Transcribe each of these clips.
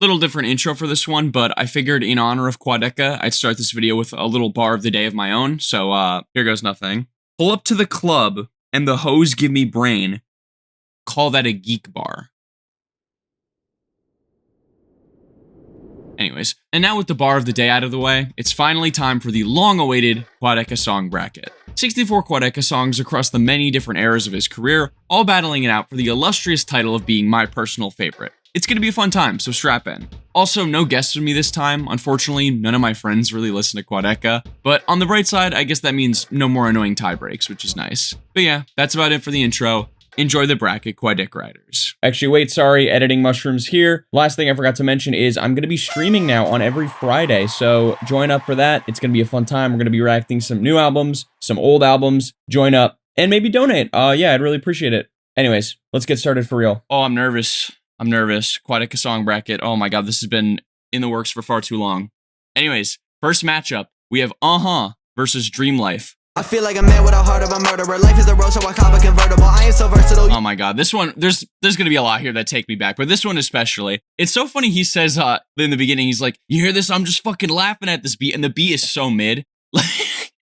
Little different intro for this one, but I figured in honor of Quadeca, I'd start this video with a little bar of the day of my own, so here goes nothing. Pull up to the club, and the hoes give me brain. Call that a geek bar. Anyways, and now with the bar of the day out of the way, it's finally time for the long-awaited Quadeca song bracket. 64 Quadeca songs across the many different eras of his career, all battling it out for the illustrious title of being my personal favorite. It's gonna be a fun time, so strap in. Also, no guests with me this time. Unfortunately, none of my friends really listen to Quadeca, but on the bright side, I guess that means no more annoying tie breaks, which is nice. But yeah, that's about it for the intro. Enjoy the bracket, Quadeca riders. Actually, wait, sorry, editing Mushroomz here. Last thing I forgot to mention is I'm gonna be streaming now on every Friday, so join up for that. It's gonna be a fun time. We're gonna be reacting some new albums, some old albums. Join up, and maybe donate. Yeah, I'd really appreciate it. Anyways, let's get started for real. Oh, I'm nervous. Quadeca song bracket. Oh my god, this has been in the works for far too long. Anyways, first matchup, we have versus Dream Life. I feel like a man with a heart of a murderer. Life is a road, so I cop a convertible. I am so versatile. Oh my god, this one, there's gonna be a lot here that take me back, but this one especially. It's so funny, he says in the beginning, he's like, you hear this? I'm just fucking laughing at this beat, and the beat is so mid.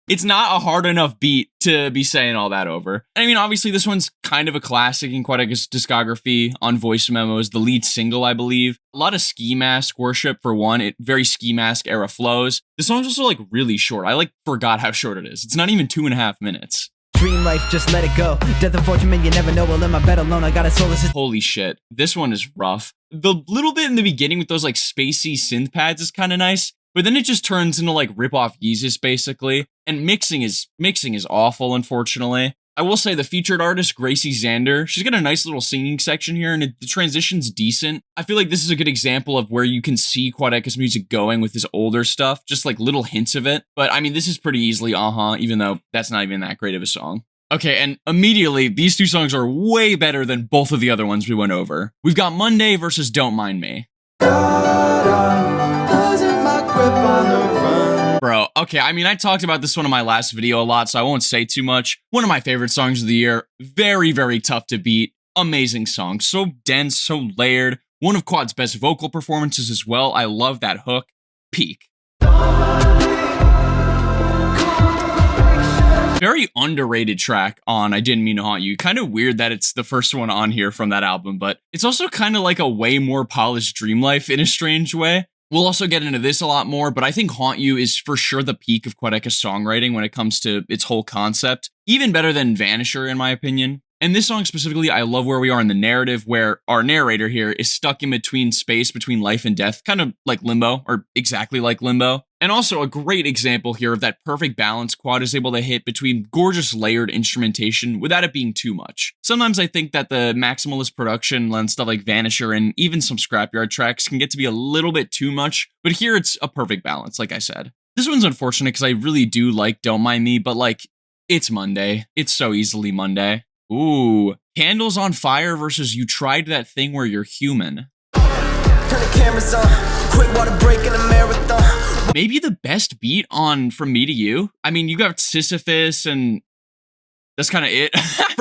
It's not a hard enough beat to be saying all that over. I mean, obviously, this one's kind of a classic in Quadeca's discography. On Voice Memos, the lead single, I believe. A lot of ski mask worship for one. Very ski mask era flows. The song's also like really short. I forgot how short it is. It's not even 2.5 minutes. Dream life, just let it go. Death and fortune, man, you never know. Well, in my bed alone, I got a soul. Holy shit, this one is rough. The little bit in the beginning with those like spacey synth pads is kind of nice. But then it just turns into like rip-off Yeezus, basically. And mixing is awful, unfortunately. I will say the featured artist, Gracie Zander, she's got a nice little singing section here, and the transition's decent. I feel like this is a good example of where you can see Quadeca's music going with his older stuff, just like little hints of it. But I mean, this is pretty easily even though that's not even that great of a song. Okay, and immediately, these two songs are way better than both of the other ones we went over. We've got Monday versus Don't Mind Me. Bro, okay, I mean, I talked about this one in my last video a lot, so I won't say too much. One of my favorite songs of the year. Very, very tough to beat. Amazing song. So dense, so layered. One of Quad's best vocal performances as well. I love that hook. Peak. Very underrated track on I Didn't Mean to Haunt You. Kind of weird that it's the first one on here from that album, but it's also kind of like a way more polished Dream Life in a strange way. We'll also get into this a lot more, but I think Haunt You is for sure the peak of Quadeca's songwriting when it comes to its whole concept. Even better than Vanisher, in my opinion. And this song specifically, I love where we are in the narrative, where our narrator here is stuck in between space between life and death, kind of like Limbo, or exactly like Limbo. And also a great example here of that perfect balance Quad is able to hit between gorgeous layered instrumentation without it being too much. Sometimes I think that the maximalist production and stuff like Vanisher and even some Scrapyard tracks can get to be a little bit too much, but here it's a perfect balance, like I said. This one's unfortunate because I really do like Don't Mind Me, but like, it's Monday. It's so easily Monday. Ooh, Candles on Fire versus You Tried That Thing Where You're Human. Turn the cameras on. Quick water break in a marathon. Maybe the best beat on From Me to You. I mean, you got Sisyphus and that's kind of it.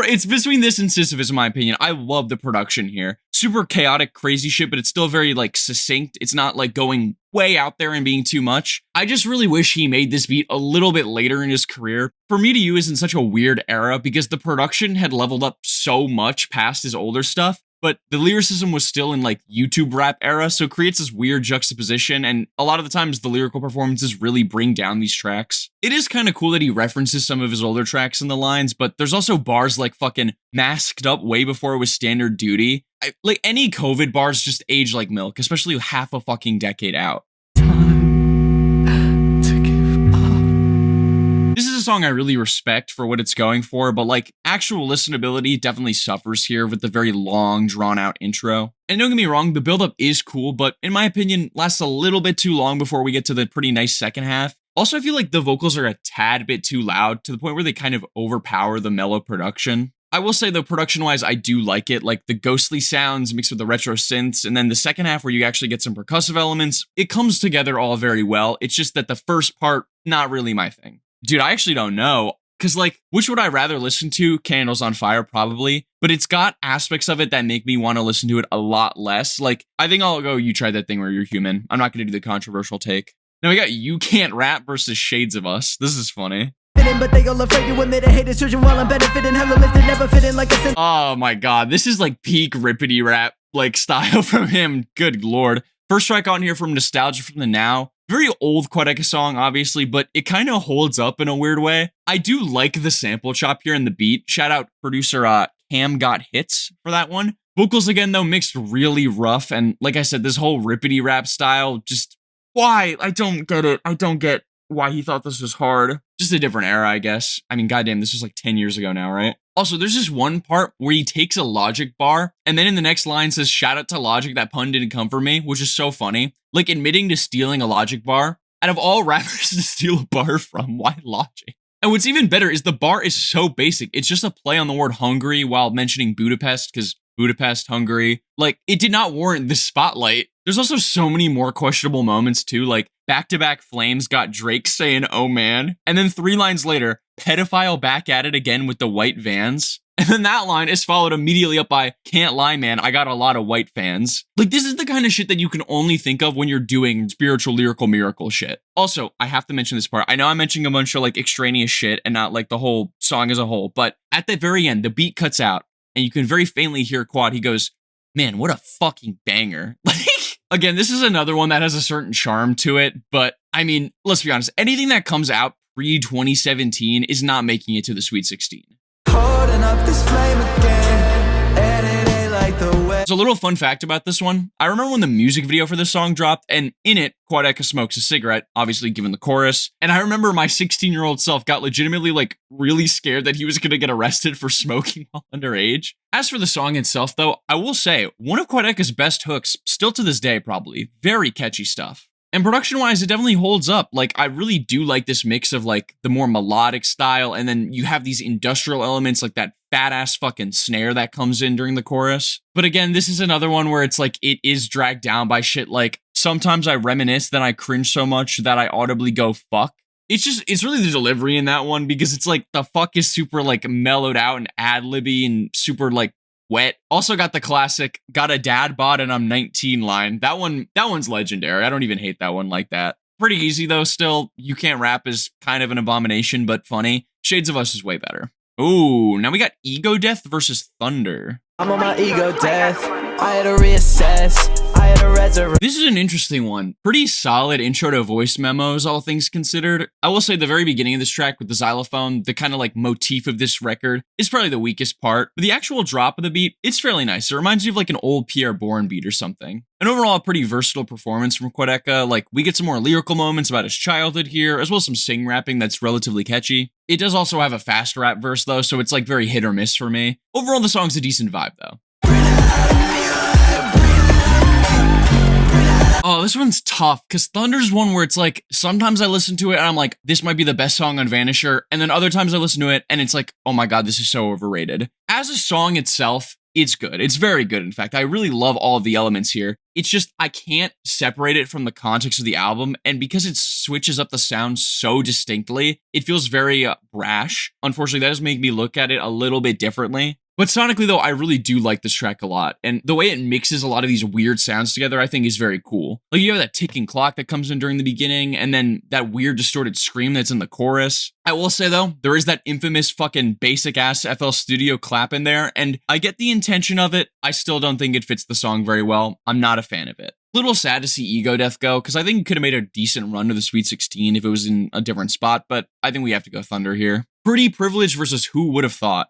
It's between this and Sisyphus, in my opinion. I love the production here. Super chaotic, crazy shit, but it's still very, like, succinct. It's not, like, going way out there and being too much. I just really wish he made this beat a little bit later in his career. For Me to You is in such a weird era because the production had leveled up so much past his older stuff, but the lyricism was still in, like, YouTube rap era, so it creates this weird juxtaposition, and a lot of the times the lyrical performances really bring down these tracks. It is kind of cool that he references some of his older tracks in the lines, but there's also bars like fucking Masked Up way before it was Standard Duty. Like, any COVID bars just age like milk, especially half a fucking decade out. This is a song I really respect for what it's going for, but like actual listenability definitely suffers here with the very long, drawn-out intro. And don't get me wrong, the build-up is cool, but in my opinion, lasts a little bit too long before we get to the pretty nice second half. Also, I feel like the vocals are a tad bit too loud to the point where they kind of overpower the mellow production. I will say though, production-wise, I do like it, like the ghostly sounds mixed with the retro synths, and then the second half where you actually get some percussive elements, it comes together all very well. It's just that the first part, not really my thing. Dude, I actually don't know. Because, like, which would I rather listen to? Candles on Fire, probably. But it's got aspects of it that make me want to listen to it a lot less. Like, I think I'll go You Tried That Thing Where You're Human. I'm not going to do the controversial take. Now we got You Can't Rap versus Shades of Us. This is funny. But they all afraid to admit a hated surgeon while I'm benefiting. Hella lifted, never fitting like a Oh my god, this is like peak rippity rap like style from him. Good lord. First track on here from Nostalgia from the Now. Very old Quadeca song, obviously, but it kind of holds up in a weird way. I do like the sample chop here in the beat. Shout out producer Cam Got Hits for that one. Vocals again though mixed really rough, and like I said, this whole rippity rap style, just why? I don't get it. I don't get why he thought this was hard. Just a different era, I guess. I mean, goddamn, this was like 10 years ago now, right? Also, there's this one part where he takes a Logic bar, and then in the next line says, shout out to Logic, that pun didn't come from me, which is so funny. Like, admitting to stealing a Logic bar. Out of all rappers to steal a bar from, why Logic? And what's even better is the bar is so basic. It's just a play on the word hungry while mentioning Budapest, because Budapest, Hungary. Like, it did not warrant the spotlight. There's also so many more questionable moments too, like back-to-back flames got Drake saying, oh man. And then 3 lines later, pedophile back at it again with the white vans. And then that line is followed immediately up by, can't lie, man, I got a lot of white fans. Like, this is the kind of shit that you can only think of when you're doing spiritual, lyrical, miracle shit. Also, I have to mention this part. I know I'm mentioning a bunch of like extraneous shit and not like the whole song as a whole, but at the very end, the beat cuts out and you can very faintly hear Quad. He goes, man, what a fucking banger. Like, again, this is another one that has a certain charm to it, but I mean, let's be honest, anything that comes out pre-2017 is not making it to the Sweet 16. holding up this flame again, and it ain't like the way. So a little fun fact about this one. I remember when the music video for this song dropped, and in it, Quadeca smokes a cigarette, obviously given the chorus. And I remember my 16-year-old self got legitimately like really scared that he was gonna get arrested for smoking while underage. As for the song itself though, I will say, one of Quadeca's best hooks, still to this day probably, very catchy stuff. And production-wise, it definitely holds up. Like, I really do like this mix of, like, the more melodic style, and then you have these industrial elements, like that fat-ass fucking snare that comes in during the chorus. But again, this is another one where it's like, it is dragged down by shit like, sometimes I reminisce, then I cringe so much that I audibly go, fuck. It's really the delivery in that one, because it's like, the fuck is super, like, mellowed out and ad-libby and super, like, wet. Also got the classic, got a dad bod and I'm 19 line. That one's legendary. I don't even hate that one like that. Pretty easy though still. You Can't Rap is kind of an abomination, but funny. Shades of Us is way better. Ooh, now we got Ego Death versus Thunder. I'm on my ego death, I had to reassess, I had to resurrect. This is an interesting one. Pretty solid intro to voice memos, all things considered. I will say the very beginning of this track with the xylophone, the kind of like motif of this record, is probably the weakest part. But the actual drop of the beat, it's fairly nice. It reminds you of like an old Pierre Bourne beat or something. And overall, a pretty versatile performance from Quadeca. Like, we get some more lyrical moments about his childhood here, as well as some sing rapping that's relatively catchy. It does also have a fast rap verse though, so it's like very hit or miss for me. Overall, the song's a decent vibe though. Oh, this one's tough, because Thunder's one where it's like, sometimes I listen to it and I'm like, this might be the best song on Vanisher, and then other times I listen to it and it's like, oh my god, this is so overrated. As a song itself, it's good. It's very good, in fact. I really love all of the elements here. It's just, I can't separate it from the context of the album, and because it switches up the sound so distinctly, it feels very brash. Unfortunately, that does make me look at it a little bit differently. But sonically, though, I really do like this track a lot, and the way it mixes a lot of these weird sounds together, I think is very cool. Like, you have that ticking clock that comes in during the beginning, and then that weird distorted scream that's in the chorus. I will say, though, there is that infamous fucking basic-ass FL Studio clap in there, and I get the intention of it. I still don't think it fits the song very well. I'm not a fan of it. Little sad to see Ego Death go, because I think it could have made a decent run to the Sweet 16 if it was in a different spot, but I think we have to go Thunder here. Pretty Privilege versus Who Would Have Thought.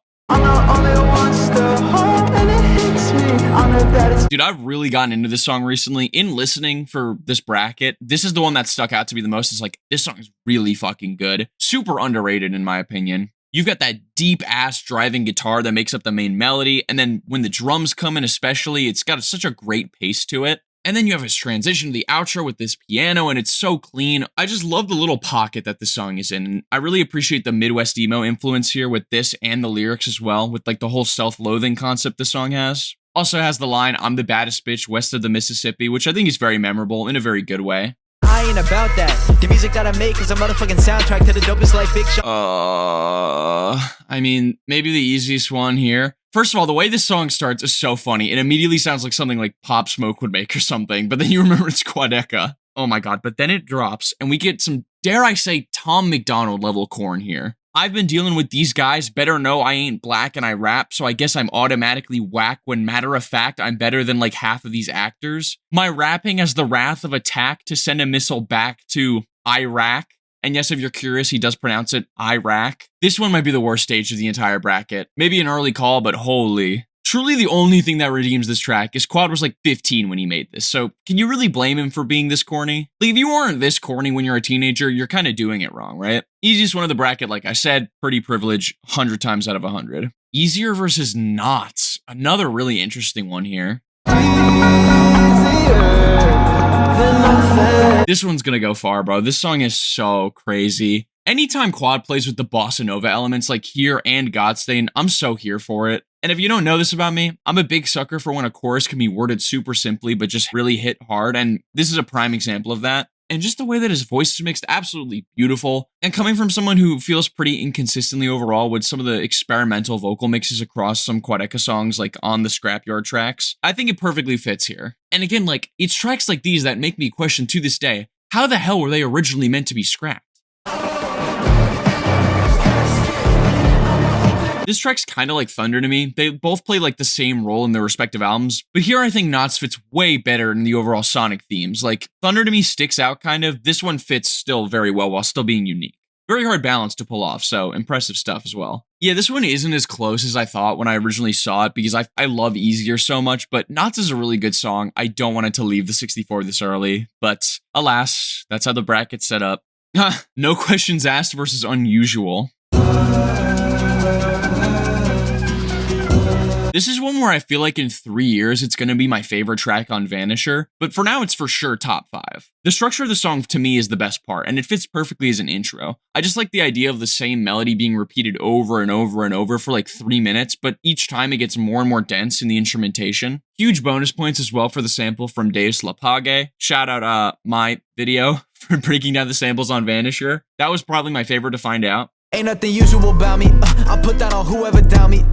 Dude, I've really gotten into this song recently. In listening for this bracket, this is the one that stuck out to me the most. It's like, this song is really fucking good. Super underrated in my opinion. You've got that deep ass driving guitar that makes up the main melody, and then when the drums come in especially, it's got such a great pace to it. And then you have his transition to the outro with this piano, and it's so clean. I just love the little pocket that this song is in. And I really appreciate the Midwest emo influence here with this and the lyrics as well, with like the whole self-loathing concept this song has. Also has the line, I'm the baddest bitch west of the Mississippi, which I think is very memorable in a very good way. I I ain't about that. The music that I make is a motherfucking soundtrack to the dopest life Big Sean. I mean, maybe the easiest one here. First of all, the way this song starts is so funny. It immediately sounds like something like Pop Smoke would make or something, but then you remember it's Quadeca. Oh my god, but then it drops, and we get some, dare I say, Tom McDonald level corn here. I've been dealing with these guys, better know I ain't black and I rap, so I guess I'm automatically whack when matter of fact I'm better than like half of these actors. My rapping has the wrath of attack to send a missile back to Iraq. And yes, if you're curious, he does pronounce it Iraq. This one might be the worst stage of the entire bracket. Maybe an early call, but holy. Truly the only thing that redeems this track is Quad was like 15 when he made this, so can you really blame him for being this corny? Like, if you weren't this corny when you're a teenager, you're kind of doing it wrong, right? Easiest one of the bracket, like I said, pretty privilege, 100 times out of 100. Easier versus Knots, another really interesting one here. This one's gonna go far, bro. This song is so crazy. Anytime Quad plays with the bossa nova elements like here and Godstained, I'm so here for it. And if you don't know this about me, I'm a big sucker for when a chorus can be worded super simply but just really hit hard, and this is a prime example of that. And just the way that his voice is mixed, absolutely beautiful. And coming from someone who feels pretty inconsistently overall with some of the experimental vocal mixes across some Quadeca songs like on the Scrapyard tracks, I think it perfectly fits here. And again, like, it's tracks like these that make me question to this day, how the hell were they originally meant to be scrapped? This track's kind of like Thunder to me. They both play like the same role in their respective albums, but here I think Knots fits way better in the overall sonic themes. Like, Thunder to me sticks out kind of, this one fits still very well while still being unique. Very hard balance to pull off, so impressive stuff as well. Yeah, this one isn't as close as I thought when I originally saw it because I love Easier so much, but Knots is a really good song. I don't want it to leave the 64 this early, but alas, that's how the bracket's set up. No questions asked versus Unusual. This is one where I feel like in 3 years it's going to be my favorite track on Vanisher, but for now it's for sure top 5. The structure of the song to me is the best part, and it fits perfectly as an intro. I just like the idea of the same melody being repeated over and over and over for like 3 minutes, but each time it gets more and more dense in the instrumentation. Huge bonus points as well for the sample from Deus La Page. Shout out my video for breaking down the samples on Vanisher. That was probably my favorite to find out. Ain't nothing usual about me, I put that on whoever down me,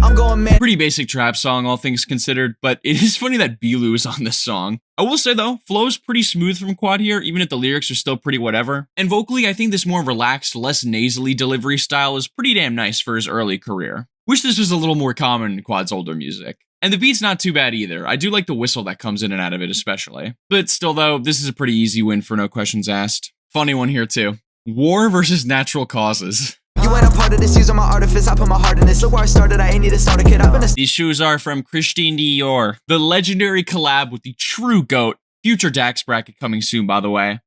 I'm going man. Pretty basic trap song, all things considered, but it is funny that Bilu is on this song. I will say though, flow's pretty smooth from Quad here, even if the lyrics are still pretty whatever. And vocally, I think this more relaxed, less nasally delivery style is pretty damn nice for his early career. Wish this was a little more common in Quad's older music. And the beat's not too bad either. I do like the whistle that comes in and out of it especially. But still though, this is a pretty easy win for no questions asked. Funny one here too. War versus Natural Causes. You ain't a part of this, using my artifice, I put my heart in this. Look where I started, I ain't need to start a kid. I've been a These shoes are from Christine Dior, the legendary collab with the true GOAT. Future Dax bracket coming soon, by the way.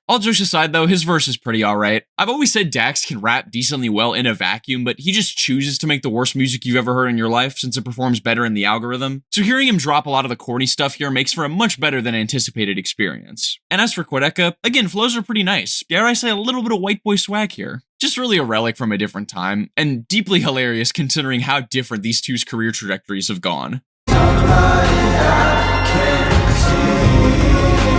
All jokes aside though, his verse is pretty alright. I've always said Dax can rap decently well in a vacuum, but he just chooses to make the worst music you've ever heard in your life since it performs better in the algorithm. So hearing him drop a lot of the corny stuff here makes for a much better than anticipated experience. And as for Quadeca, again, flows are pretty nice. Dare I say a little bit of white boy swag here. Just really a relic from a different time, and deeply hilarious considering how different these two's career trajectories have gone.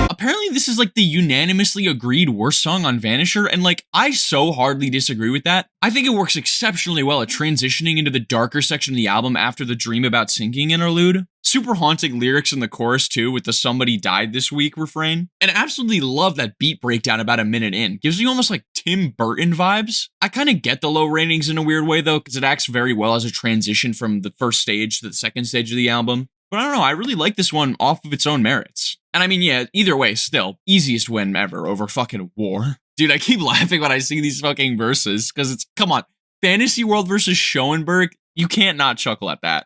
Apparently this is like the unanimously agreed worst song on Vanisher, and like, I so hardly disagree with that. I think it works exceptionally well at transitioning into the darker section of the album after the dream about sinking interlude. Super haunting lyrics in the chorus too, with the "somebody died this week" refrain. And I absolutely love that beat breakdown about a minute in. Gives you almost like Tim Burton vibes. I kind of get the low ratings in a weird way though, because it acts very well as a transition from the first stage to the second stage of the album. But I don't know, I really like this one off of its own merits. And I mean, yeah, either way, still, easiest win ever over fucking War. Dude, I keep laughing when I see these fucking verses, because it's, come on, Fantasy World versus Schoenberg, you can't not chuckle at that.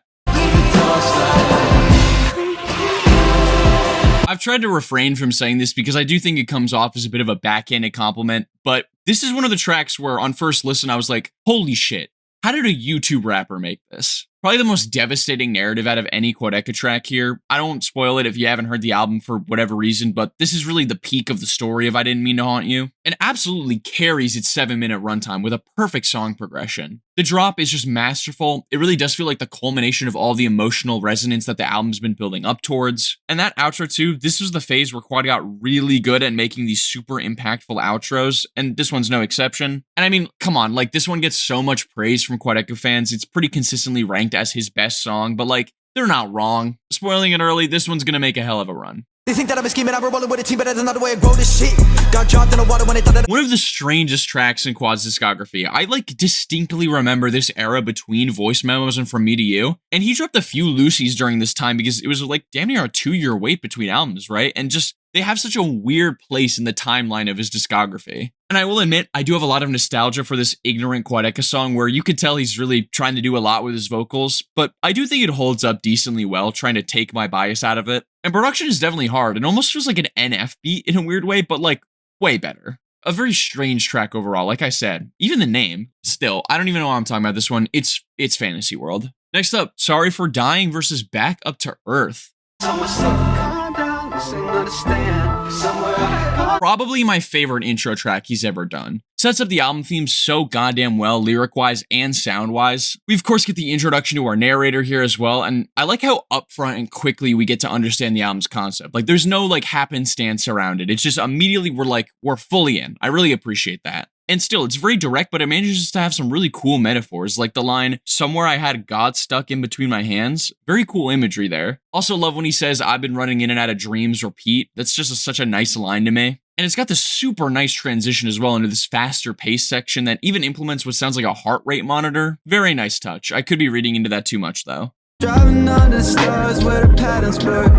I've tried to refrain from saying this because I do think it comes off as a bit of a backhanded compliment, but this is one of the tracks where on first listen I was like, holy shit, how did a YouTube rapper make this? Probably the most devastating narrative out of any Quadeca track here. I don't spoil it if you haven't heard the album for whatever reason, but this is really the peak of the story of I Didn't Mean to Haunt You, and absolutely carries its 7-minute runtime with a perfect song progression. The drop is just masterful. It really does feel like the culmination of all the emotional resonance that the album's been building up towards. And that outro too, this was the phase where Quad got really good at making these super impactful outros, and this one's no exception. And I mean, come on, like this one gets so much praise from Quadeca fans. It's pretty consistently ranked as his best song, but like, they're not wrong. Spoiling it early, this one's gonna make a hell of a run. They think that I'm a scheming, I'm rolling with a team, but that's another way I grow this shit. Got dropped in the water when they thought that. One of the strangest tracks in Quad's discography. I like distinctly remember this era between Voice Memos and From Me to You, and he dropped a few loosies during this time because it was like damn near a 2-year wait between albums, right? And just, they have such a weird place in the timeline of his discography. And I will admit, I do have a lot of nostalgia for this ignorant Quadeca song where you could tell he's really trying to do a lot with his vocals, but I do think it holds up decently well, trying to take my bias out of it. And production is definitely hard. It almost feels like an NF beat in a weird way, but like way better. A very strange track overall, like I said. Even the name, still, I don't even know why I'm talking about this one. It's Fantasy World. Next up, Sorry for Dying versus Back Up to Earth. Probably my favorite intro track he's ever done. Sets up the album theme so goddamn well, lyric-wise and sound-wise. We of course get the introduction to our narrator here as well, and I like how upfront and quickly we get to understand the album's concept. Like there's no like happenstance around it. It's just immediately we're fully in. I really appreciate that. And still, it's very direct, but it manages to have some really cool metaphors, like the line, "Somewhere I had God stuck in between my hands." Very cool imagery there. Also love when he says, "I've been running in and out of dreams, repeat." That's just such a nice line to me. And it's got this super nice transition as well into this faster pace section that even implements what sounds like a heart rate monitor. Very nice touch. I could be reading into that too much though. Driving under stars where the patterns blur.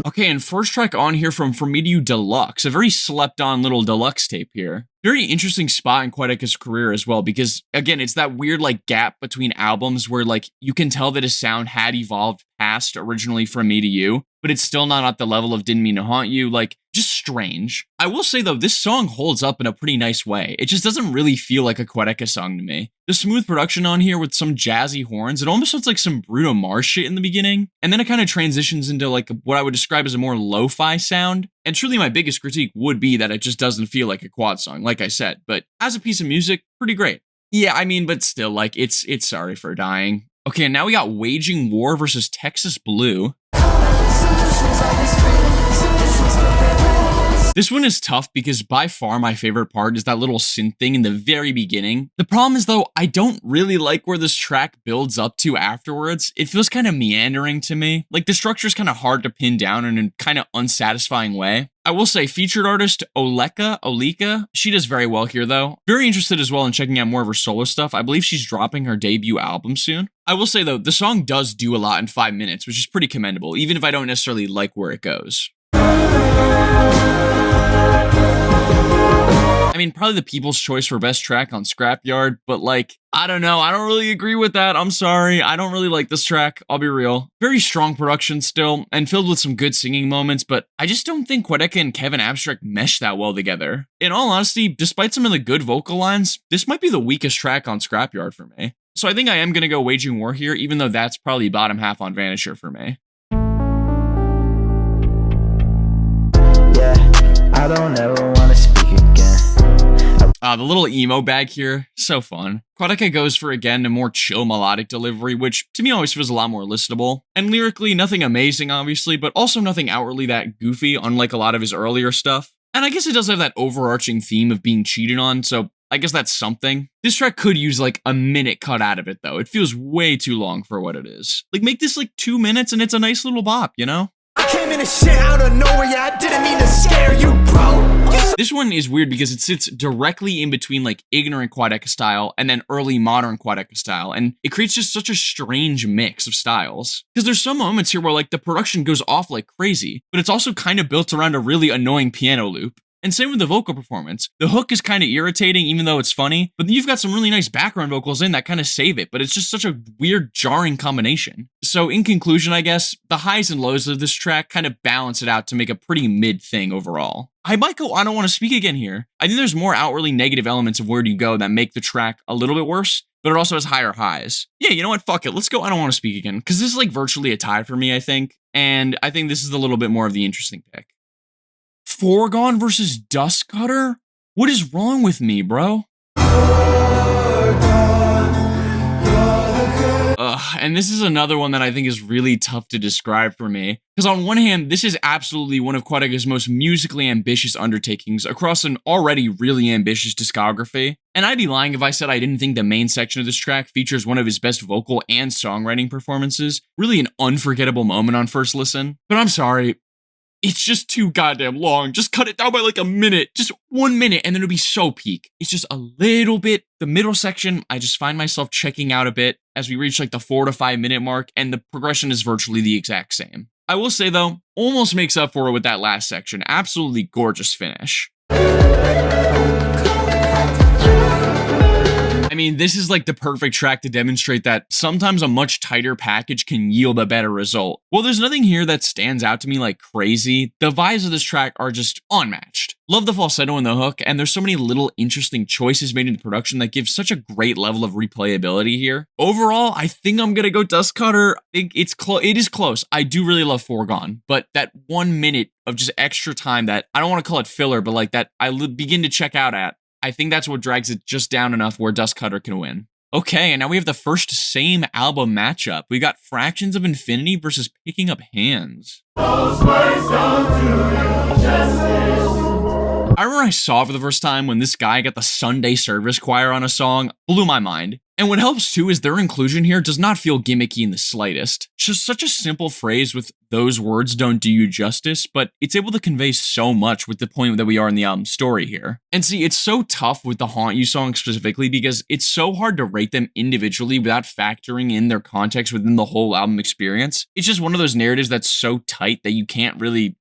Okay, and first track on here from Me to You Deluxe, a very slept on little deluxe tape here. Very interesting spot in Quadeca's career as well, because again, it's that weird like gap between albums where like you can tell that his sound had evolved past originally From Me to You, but it's still not at the level of Didn't Mean to Haunt You, like just strange. I will say though, this song holds up in a pretty nice way. It just doesn't really feel like a Quadeca song to me. The smooth production on here with some jazzy horns, it almost sounds like some Bruno Mars shit in the beginning, and then it kind of transitions into like what I would describe as a more lo-fi sound. And truly my biggest critique would be that it just doesn't feel like a Quad song, like I said, but as a piece of music, pretty great. Yeah, I mean, but still, like, it's Sorry for Dying. Okay, and now we got Waging War versus Texas Blue. This one is tough because by far my favorite part is that little synth thing in the very beginning. The problem is though, I don't really like where this track builds up to afterwards. It feels kind of meandering to me. Like the structure is kind of hard to pin down in a kind of unsatisfying way. I will say featured artist Oleka, she does very well here though. Very interested as well in checking out more of her solo stuff. I believe she's dropping her debut album soon. I will say though, the song does do a lot in 5 minutes, which is pretty commendable, even if I don't necessarily like where it goes. I mean, probably the People's Choice for best track on Scrapyard, but like, I don't know. I don't really agree with that. I'm sorry. I don't really like this track. I'll be real. Very strong production still, and filled with some good singing moments, but I just don't think Quadeca and Kevin Abstract mesh that well together. In all honesty, despite some of the good vocal lines, this might be the weakest track on Scrapyard for me. So I think I am going to go Waging War here, even though that's probably bottom half on Vanisher for me. Yeah, I don't ever want to speak again. The little emo bag here, so fun. Quadeca goes for, again, a more chill melodic delivery, which to me always feels a lot more listenable. And lyrically, nothing amazing, obviously, but also nothing outwardly that goofy, unlike a lot of his earlier stuff. And I guess it does have that overarching theme of being cheated on, so I guess that's something. This track could use like a minute cut out of it, though. It feels way too long for what it is. Like, make this like 2 minutes and it's a nice little bop, you know? I came in this shit out of nowhere, yeah, I didn't mean to scare you, bro. This one is weird because it sits directly in between like ignorant Quadeca style and then early modern Quadeca style, and it creates just such a strange mix of styles. Because there's some moments here where like the production goes off like crazy, but it's also kind of built around a really annoying piano loop. And same with the vocal performance. The hook is kind of irritating even though it's funny, but then you've got some really nice background vocals in that kind of save it, but it's just such a weird, jarring combination. So in conclusion, I guess, the highs and lows of this track kind of balance it out to make a pretty mid thing overall. I might go I Don't Want to Speak Again here. I think there's more outwardly negative elements of Where Do You Go that make the track a little bit worse, but it also has higher highs. Yeah, you know what? Fuck it. Let's go I Don't Want to Speak Again, because this is like virtually a tie for me, I think. And I think this is a little bit more of the interesting pick. Foregone versus Dust Cutter? What is wrong with me, bro? And this is another one that I think is really tough to describe for me. Because on one hand, this is absolutely one of Quadeca's most musically ambitious undertakings across an already really ambitious discography. And I'd be lying if I said I didn't think the main section of this track features one of his best vocal and songwriting performances. Really an unforgettable moment on first listen. But I'm sorry, it's just too goddamn long. Just cut it down by like a minute. Just 1 minute and then it'll be so peak. It's just a little bit. The middle section, I just find myself checking out a bit as we reach like the 4 to 5 minute mark, and the progression is virtually the exact same. I will say though, almost makes up for it with that last section. Absolutely gorgeous finish. I mean, this is like the perfect track to demonstrate that sometimes a much tighter package can yield a better result. Well, there's nothing here that stands out to me like crazy. The vibes of this track are just unmatched. Love the falsetto and the hook, and there's so many little interesting choices made in the production that give such a great level of replayability here. Overall, I think I'm gonna go Dust Cutter. I think it is close. I do really love Foregone, but that 1 minute of just extra time that, I don't want to call it filler, but like that I begin to check out at, I think that's what drags it just down enough where Dust Cutter can win. Okay, and now we have the first same album matchup. We got Fractions of Infinity versus Picking Up Hands. I remember I saw it for the first time when this guy got the Sunday service choir on a song. Blew my mind. And what helps too is their inclusion here does not feel gimmicky in the slightest. Just such a simple phrase with those words don't do you justice, but it's able to convey so much with the point that we are in the album story here. And see, it's so tough with the Haunt You song specifically because it's so hard to rate them individually without factoring in their context within the whole album experience. It's just one of those narratives that's so tight that you can't really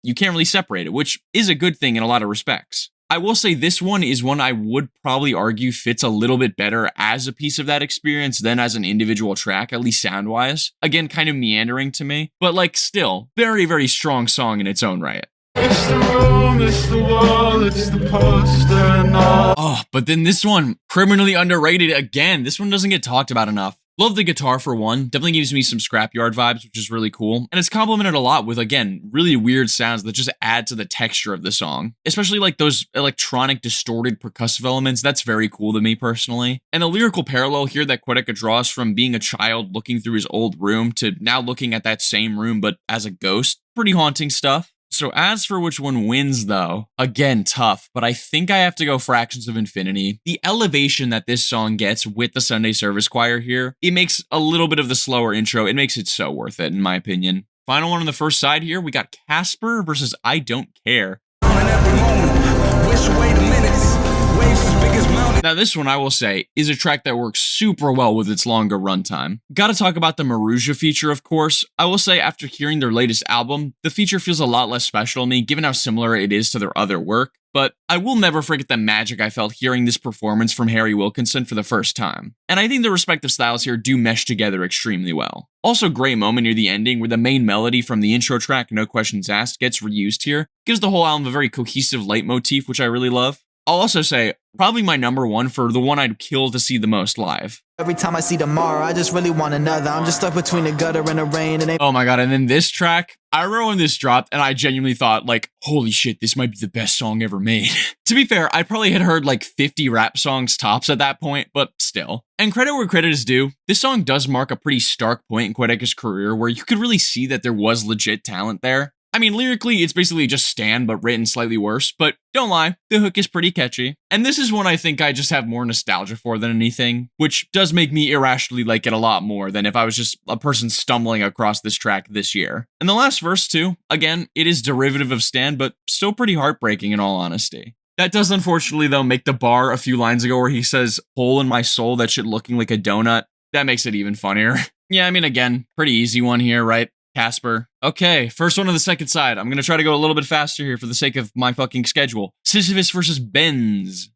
separate it, which is a good thing in a lot of respects. I will say this one is one I would probably argue fits a little bit better as a piece of that experience than as an individual track, at least sound-wise. Again, kind of meandering to me, but like still, very, very strong song in its own right. It's the room, it's the wall, it's the poster and all. Oh, but then this one, criminally underrated again. This one doesn't get talked about enough. Love the guitar for one, definitely gives me some Scrapyard vibes, which is really cool. And it's complemented a lot with, again, really weird sounds that just add to the texture of the song. Especially like those electronic distorted percussive elements, that's very cool to me personally. And the lyrical parallel here that Quadeca draws from being a child looking through his old room to now looking at that same room but as a ghost, pretty haunting stuff. So as for which one wins though, again, tough, but I think I have to go Fractions of Infinity. The elevation that this song gets with the Sunday service choir here, it makes a little bit of the slower intro, it makes it so worth it in my opinion. Final one on the first side here, we got Casper versus I Don't Care. Now this one, I will say, is a track that works super well with its longer runtime. Gotta talk about the Marussia feature, of course. I will say, after hearing their latest album, the feature feels a lot less special to me, given how similar it is to their other work. But I will never forget the magic I felt hearing this performance from Harry Wilkinson for the first time. And I think the respective styles here do mesh together extremely well. Also, great moment near the ending where the main melody from the intro track, No Questions Asked, gets reused here. Gives the whole album a very cohesive leitmotif, which I really love. I'll also say, probably my number one for the one I'd kill to see the most live. Every time I see tomorrow, I just really want another. I'm just stuck between the gutter and the rain. And oh my god, and then this track, I remember when this dropped and I genuinely thought like, holy shit, this might be the best song ever made. To be fair, I probably had heard like 50 rap songs tops at that point, but still. And credit where credit is due, this song does mark a pretty stark point in Quadeca's career where you could really see that there was legit talent there. I mean, lyrically, it's basically just Stan, but written slightly worse, but don't lie, the hook is pretty catchy. And this is one I think I just have more nostalgia for than anything, which does make me irrationally like it a lot more than if I was just a person stumbling across this track this year. And the last verse too, again, it is derivative of Stan, but still pretty heartbreaking in all honesty. That does unfortunately though make the bar a few lines ago where he says, hole in my soul, that shit looking like a donut. That makes it even funnier. Yeah, I mean, again, pretty easy one here, right? Casper. Okay, first one on the second side. I'm gonna try to go a little bit faster here for the sake of my fucking schedule. Sisyphus versus Benz.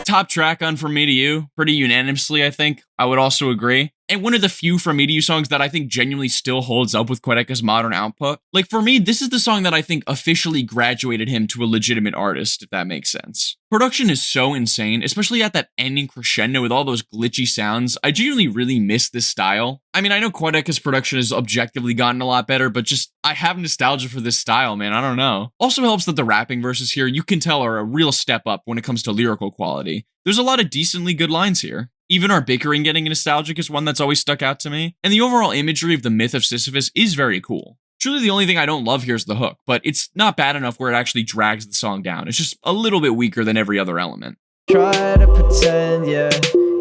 Top track on From Me to You, pretty unanimously, I think. I would also agree. And one of the few From Me to You songs that I think genuinely still holds up with Quadeca's modern output. Like for me, this is the song that I think officially graduated him to a legitimate artist, if that makes sense. Production is so insane, especially at that ending crescendo with all those glitchy sounds. I genuinely really miss this style. I mean, I know Quadeca's production has objectively gotten a lot better, but just, I have nostalgia for this style, man. I don't know. Also helps that the rapping verses here, you can tell, are a real step up when it comes to lyrical quality. There's a lot of decently good lines here. Even our bickering getting nostalgic is one that's always stuck out to me, and the overall imagery of the myth of Sisyphus is very cool. Truly the only thing I don't love here is the hook, but it's not bad enough where it actually drags the song down. It's just a little bit weaker than every other element. Try to pretend, yeah.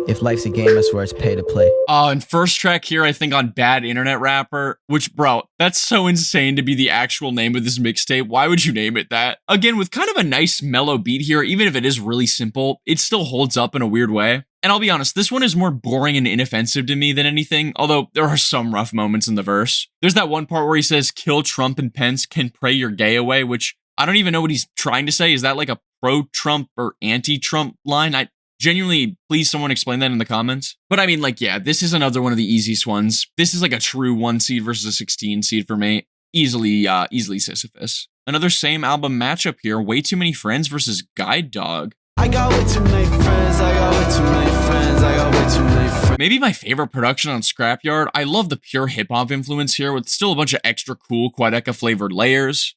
If life's a game, I swear it's pay to play. And first track here, I think on Bad Internet Rapper, which, bro, that's so insane to be the actual name of this mixtape. Why would you name it that? Again, with kind of a nice mellow beat here, even if it is really simple, it still holds up in a weird way. And I'll be honest, this one is more boring and inoffensive to me than anything, although there are some rough moments in the verse. There's that one part where he says, kill Trump and Pence, can pray your gay away, which I don't even know what he's trying to say. Is that like a pro-Trump or anti-Trump line? Genuinely, please someone explain that in the comments. But I mean, like, yeah, this is another one of the easiest ones. This is like a true 1 seed versus a 16 seed for me. Easily Sisyphus. Another same album matchup here. Way Too Many Friends versus Guide Dog. I got way too many friends, I got way too many friends, I got way too many friends. Maybe my favorite production on Scrapyard. I love the pure hip-hop influence here with still a bunch of extra cool Quadeca flavored layers.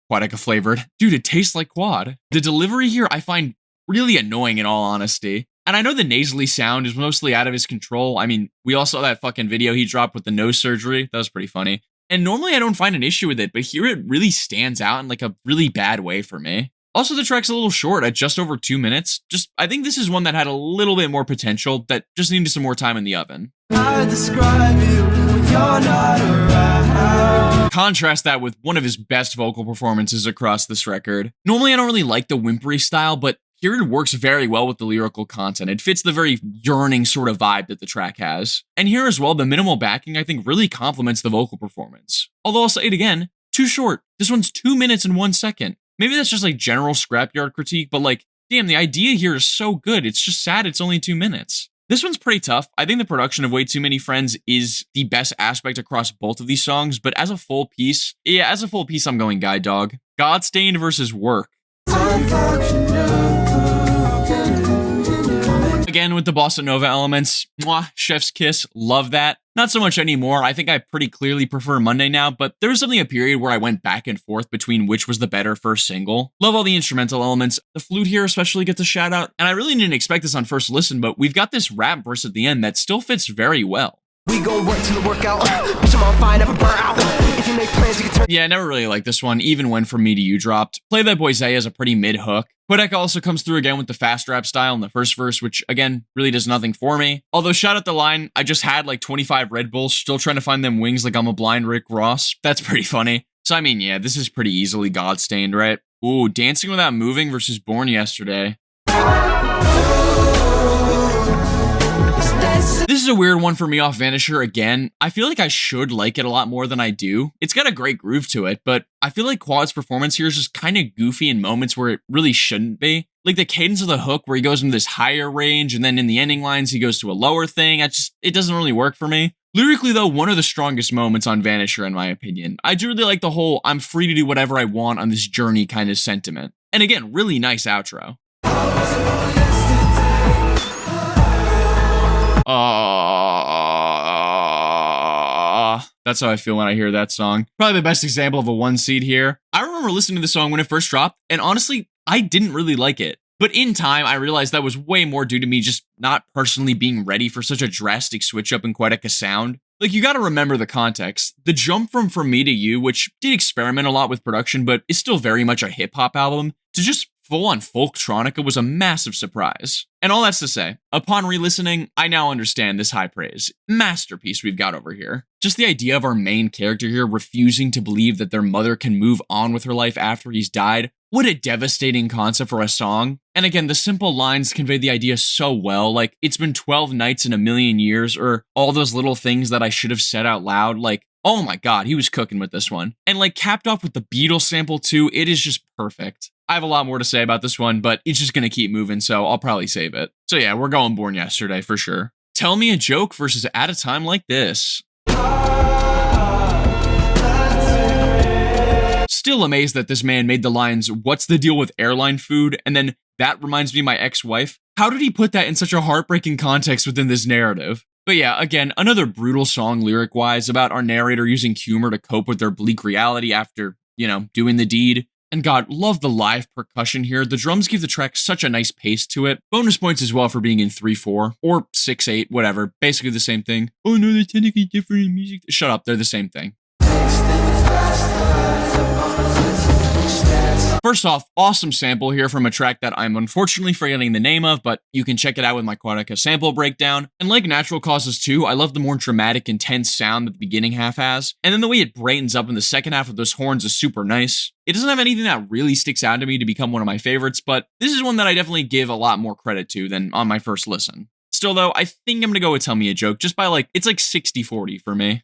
Quadeca flavored. Dude, it tastes like quad. The delivery here I find really annoying in all honesty. And I know the nasally sound is mostly out of his control. I mean, we all saw that fucking video he dropped with the nose surgery. That was pretty funny. And normally I don't find an issue with it, but here it really stands out in like a really bad way for me. Also, the track's a little short at just over 2 minutes. I think this is one that had a little bit more potential that just needed some more time in the oven. I describe you when you're not around. Contrast that with one of his best vocal performances across this record. Normally, I don't really like the whimpery style, but here it works very well with the lyrical content. It fits the very yearning sort of vibe that the track has. And here as well, the minimal backing I think really complements the vocal performance. Although I'll say it again, too short. This one's 2 minutes and 1 second. Maybe that's just like general Scrapyard critique, but like, damn, the idea here is so good. It's just sad it's only 2 minutes. This one's pretty tough. I think the production of Way Too Many Friends is the best aspect across both of these songs, but as a full piece, I'm going Guide Dog. Godstained versus Work. Again, with the bossa nova elements, mwah, chef's kiss, love that. Not so much anymore. I think I pretty clearly prefer Monday now, but there was definitely a period where I went back and forth between which was the better first single. Love all the instrumental elements. The flute here especially gets a shout out, and I really didn't expect this on first listen, but we've got this rap verse at the end that still fits very well. We go work till the workout. Bitch, I'm on fire, never burn out. If you make plans, you can turn. Yeah, I never really liked this one, even when From Me to You dropped. Play That Boy Zay has a pretty mid hook. Quadeca also comes through again with the fast rap style in the first verse, which again, really does nothing for me. Although shout out the line, I just had like 25 Red Bulls, still trying to find them wings like I'm a blind Rick Ross. That's pretty funny. So I mean, yeah, this is pretty easily Godstained, right? Ooh, Dancing Without Moving versus Born Yesterday. This is a weird one for me off Vanisher again. I feel like I should like it a lot more than I do. It's got a great groove to it, but I feel like Quad's performance here is just kind of goofy in moments where it really shouldn't be. Like the cadence of the hook where he goes into this higher range and then in the ending lines he goes to a lower thing. It doesn't really work for me. Lyrically though, one of the strongest moments on Vanisher in my opinion. I do really like the whole I'm free to do whatever I want on this journey kind of sentiment. And again, really nice outro. That's how I feel when I hear that song. Probably the best example of a 1 seed here. I remember listening to the song when it first dropped, and honestly, I didn't really like it. But in time, I realized that was way more due to me just not personally being ready for such a drastic switch up in Quadeca sound. Like, you gotta remember the context. The jump from Me to You, which did experiment a lot with production, but is still very much a hip-hop album, to just full-on folktronica was a massive surprise. And all that's to say, upon re-listening, I now understand this high praise. Masterpiece we've got over here. Just the idea of our main character here refusing to believe that their mother can move on with her life after he's died. What a devastating concept for a song. And again, the simple lines convey the idea so well, like, it's been 12 nights in a million years, or all those little things that I should have said out loud, like, oh my god, he was cooking with this one. And like, capped off with the Beatles sample too, it is just perfect. I have a lot more to say about this one, but it's just gonna keep moving, so I'll probably save it. So yeah, we're going Born Yesterday for sure. Tell Me a Joke versus At a Time Like This. Still amazed that this man made the lines, "What's the deal with airline food?" and then, "That reminds me of my ex-wife." How did he put that in such a heartbreaking context within this narrative? But yeah, again, another brutal song lyric-wise about our narrator using humor to cope with their bleak reality after, doing the deed. And God, love the live percussion here. The drums give the track such a nice pace to it. Bonus points as well for being in 3/4 or 6/8, whatever. Basically the same thing. Oh no, they're technically different in music. Shut up, they're the same thing. First off, awesome sample here from a track that I'm unfortunately forgetting the name of, but you can check it out with my Quadeca sample breakdown. And like Natural Causes 2, I love the more dramatic, intense sound that the beginning half has, and then the way it brightens up in the second half of those horns is super nice. It doesn't have anything that really sticks out to me to become one of my favorites, but this is one that I definitely give a lot more credit to than on my first listen. Still though, I think I'm gonna go with Tell Me a Joke, just by it's like 60-40 for me.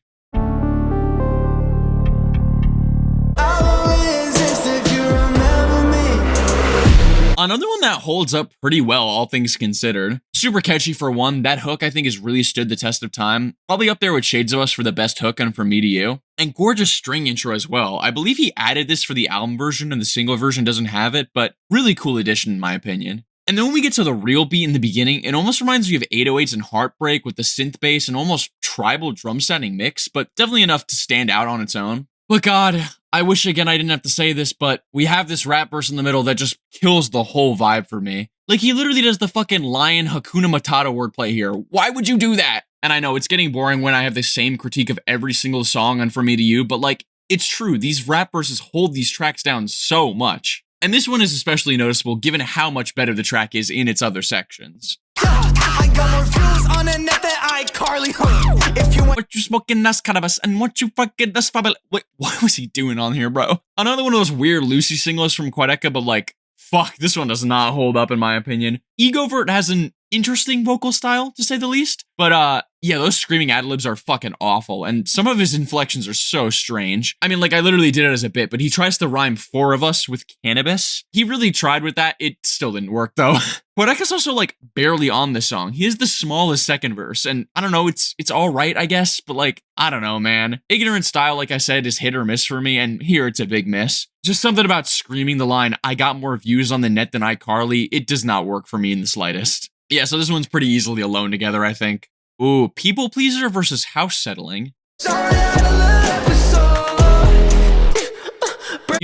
Another one that holds up pretty well, all things considered. Super catchy for one. That hook, I think, has really stood the test of time. Probably up there with Shades of Us for the best hook and From Me to You. And gorgeous string intro as well. I believe he added this for the album version and the single version doesn't have it, but really cool addition in my opinion. And then when we get to the real beat in the beginning, it almost reminds me of 808s and Heartbreak with the synth bass and almost tribal drum sounding mix, but definitely enough to stand out on its own. But God, I wish again I didn't have to say this, but we have this rap verse in the middle that just kills the whole vibe for me. Like, he literally does the fucking lion Hakuna Matata wordplay here. Why would you do that? And I know it's getting boring when I have the same critique of every single song on From Me to You, but it's true. These rap verses hold these tracks down so much. And this one is especially noticeable given how much better the track is in its other sections. I got more views on the net than iCarly. If you want what you smoking, that's cannabis, and what you fucking, that's probably. Wait, what was he doing on here, bro? Another one of those weird Lucy singles from Quadeca, but fuck, this one does not hold up in my opinion. Egovert has an interesting vocal style, to say the least, but yeah, those screaming ad-libs are fucking awful, and some of his inflections are so strange. I mean, I literally did it as a bit, but he tries to rhyme four of us with cannabis. He really tried with that, it still didn't work though. Quadeca's also barely on this song. He has the smallest second verse, and I don't know, it's alright, I guess, but I don't know, man. Ignorant style, like I said, is hit or miss for me, and here it's a big miss. Just something about screaming the line, "I got more views on the net than iCarly," it does not work for me in the slightest. Yeah, so this one's pretty easily alone together, I think. Ooh, People Pleaser versus House Settling. You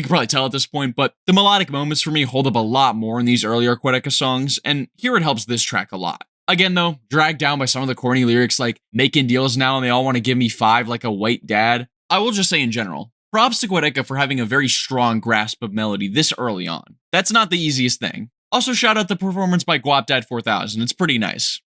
can probably tell at this point, but the melodic moments for me hold up a lot more in these earlier Quadeca songs, and here it helps this track a lot. Again though, dragged down by some of the corny lyrics like "making deals now and they all want to give me 5 like a white dad." I will just say in general, props to Quadeca for having a very strong grasp of melody this early on. That's not the easiest thing. Also shout out the performance by Guapdad 4000, it's pretty nice.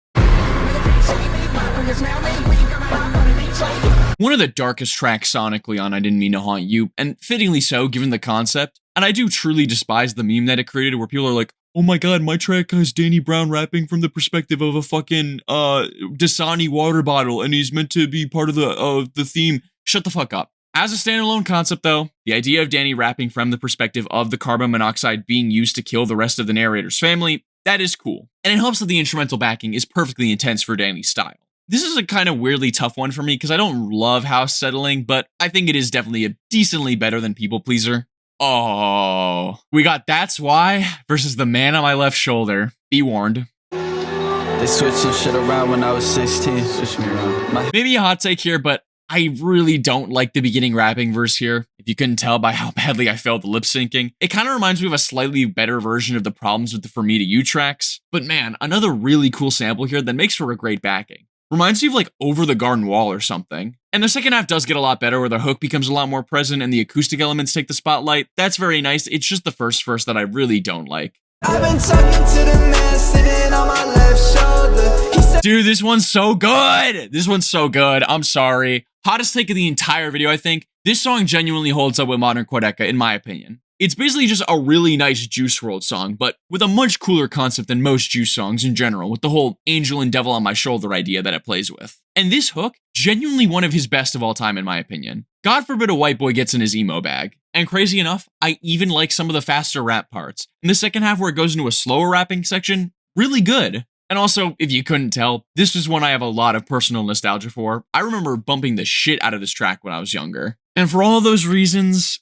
One of the darkest tracks sonically on I Didn't Mean to Haunt You, and fittingly so given the concept, and I do truly despise the meme that it created where people are like, "Oh my god, my track has Danny Brown rapping from the perspective of a fucking Dasani water bottle and he's meant to be part of the theme." Shut the fuck up. As a standalone concept though, the idea of Danny rapping from the perspective of the carbon monoxide being used to kill the rest of the narrator's family, that is cool. And it helps that the instrumental backing is perfectly intense for Danny's style. This is a kind of weirdly tough one for me because I don't love House Settling, but I think it is definitely a decently better than People Pleaser. Oh, we got That's Why versus The Man on My Left Shoulder. Be warned. They switched some shit around when I was 16. Switched me around. Maybe a hot take here, but I really don't like the beginning rapping verse here. If you couldn't tell by how badly I failed the lip syncing, it kind of reminds me of a slightly better version of the problems with the For Me to You tracks. But man, another really cool sample here that makes for a great backing. Reminds me of Over the Garden Wall or something. And the second half does get a lot better where the hook becomes a lot more present and the acoustic elements take the spotlight. That's very nice. It's just the first verse that I really don't like. I've been talking to the man sitting on my left shoulder. Dude, this one's so good. This one's so good. I'm sorry. Hottest take of the entire video, I think. This song genuinely holds up with modern Quadeca, in my opinion. It's basically just a really nice Juice WRLD song, but with a much cooler concept than most Juice songs in general, with the whole angel and devil on my shoulder idea that it plays with. And this hook, genuinely one of his best of all time in my opinion. God forbid a white boy gets in his emo bag. And crazy enough, I even like some of the faster rap parts. In the second half where it goes into a slower rapping section, really good. And also, if you couldn't tell, this is one I have a lot of personal nostalgia for. I remember bumping the shit out of this track when I was younger. And for all those reasons,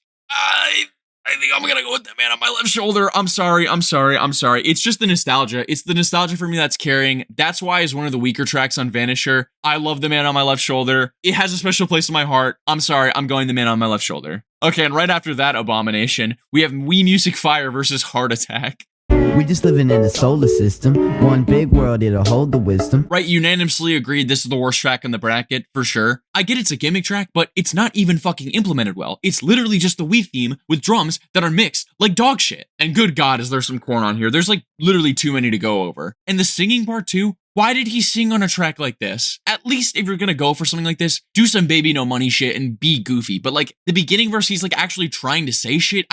I think I'm gonna go with the man on my left shoulder. I'm sorry. It's just the nostalgia. It's the nostalgia for me that's carrying. That's why it's one of the weaker tracks on Vanisher. I love the man on my left shoulder. It has a special place in my heart. I'm sorry, I'm going the man on my left shoulder. Okay, and right after that abomination, we have We Music Fire versus Heart Attack. We just living in a solar system. One big world, it'll hold the wisdom. Right, unanimously agreed this is the worst track in the bracket, for sure. I get it's a gimmick track, but it's not even fucking implemented well. It's literally just the Wii theme with drums that are mixed like dog shit. And good God, is there some corn on here. There's like literally too many to go over. And the singing part too, why did he sing on a track like this? At least if you're gonna go for something like this, do some Baby No Money shit and be goofy. But like the beginning verse, he's like actually trying to say shit.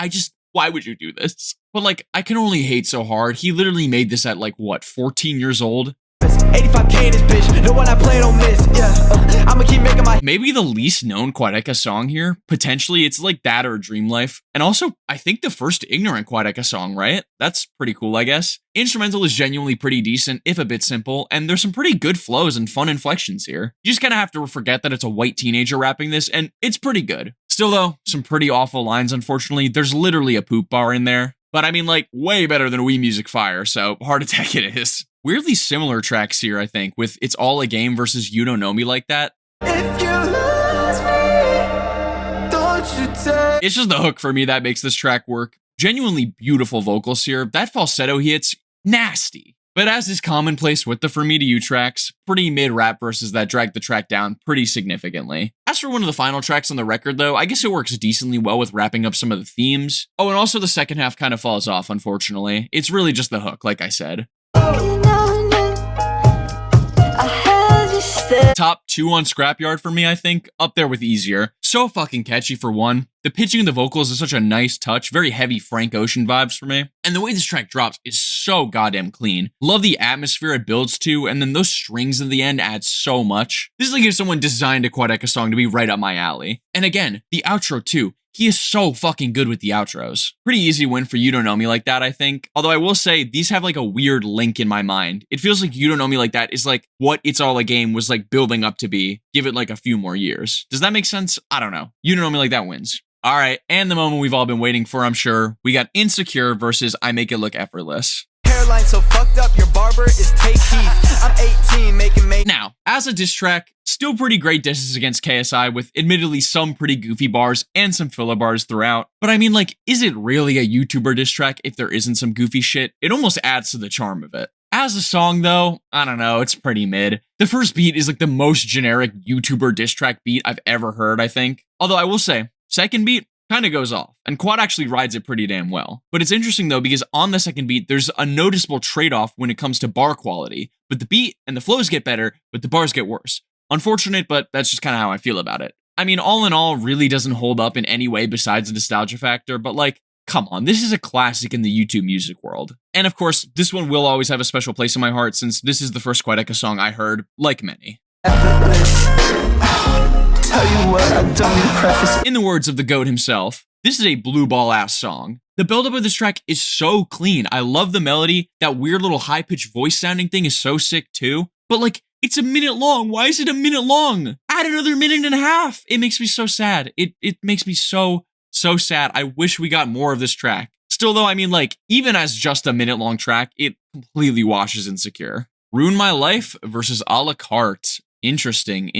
Why would you do this? But like, I can only hate so hard. He literally made this at like, what, 14 years old? 85K this bitch, no one I play don't miss, yeah. I'ma keep making my... Maybe the least known Quadeca song here. Potentially, it's like that or Dream Life. And also, I think the first ignorant Quadeca song, right? That's pretty cool, I guess. Instrumental is genuinely pretty decent, if a bit simple, and there's some pretty good flows and fun inflections here. You just kind of have to forget that it's a white teenager rapping this, and it's pretty good. Still though, some pretty awful lines, unfortunately. There's literally a poop bar in there. But I mean, like, way better than We Music Fire, so Heart Attack it is. Weirdly similar tracks here, I think, with It's All a Game versus You Don't Know Me Like That. If you lose me, don't you take... It's just the hook for me that makes this track work. Genuinely beautiful vocals here. That falsetto he hits, nasty. But as is commonplace with the For Me to You tracks, pretty mid-rap verses that drag the track down pretty significantly. As for one of the final tracks on the record though, I guess it works decently well with wrapping up some of the themes. Oh, and also the second half kind of falls off, unfortunately. It's really just the hook, like I said. Top 2 on Scrapyard for me, I think. Up there with Easier. So fucking catchy for one. The pitching of the vocals is such a nice touch. Very heavy Frank Ocean vibes for me. And the way this track drops is so goddamn clean. Love the atmosphere it builds to, and then those strings in the end add so much. This is like if someone designed a Quadeca song to be right up my alley. And again, the outro too. He is so fucking good with the outros. Pretty easy win for You Don't Know Me Like That, I think. Although I will say, these have like a weird link in my mind. It feels like You Don't Know Me Like That is like what It's All a Game was like building up to be. Give it like a few more years. Does that make sense? I don't know. You Don't Know Me Like That wins. All right, and the moment we've all been waiting for, I'm sure. We got Insecure versus I Make It Look Effortless. Hairline so fucked up, your barber is Take Heath. I'm 18, making Now, as a diss track, still pretty great disses against KSI with admittedly some pretty goofy bars and some filler bars throughout. But I mean, like, is it really a YouTuber diss track if there isn't some goofy shit? It almost adds to the charm of it. As a song though, I don't know, it's pretty mid. The first beat is like the most generic YouTuber diss track beat I've ever heard, I think. Although I will say, second beat kind of goes off, and Quad actually rides it pretty damn well. But it's interesting though, because on the second beat, there's a noticeable trade-off when it comes to bar quality. But the beat and the flows get better, but the bars get worse. Unfortunate, but that's just kind of how I feel about it. I mean, all in all, really doesn't hold up in any way besides the nostalgia factor, but like, come on, this is a classic in the YouTube music world. And of course, this one will always have a special place in my heart since this is the first Quadeca song I heard, like many. In the words of the GOAT himself, this is a blue ball ass song. The buildup of this track is so clean. I love the melody. That weird little high-pitched voice sounding thing is so sick too. But like, it's a minute long. Why is it a minute long? Add another minute and a half. It makes me so sad. It makes me so sad. I wish we got more of this track. Still though, I mean, like, even as just a minute long track, it completely washes Insecure. Ruin My Life versus A La Carte. Interesting.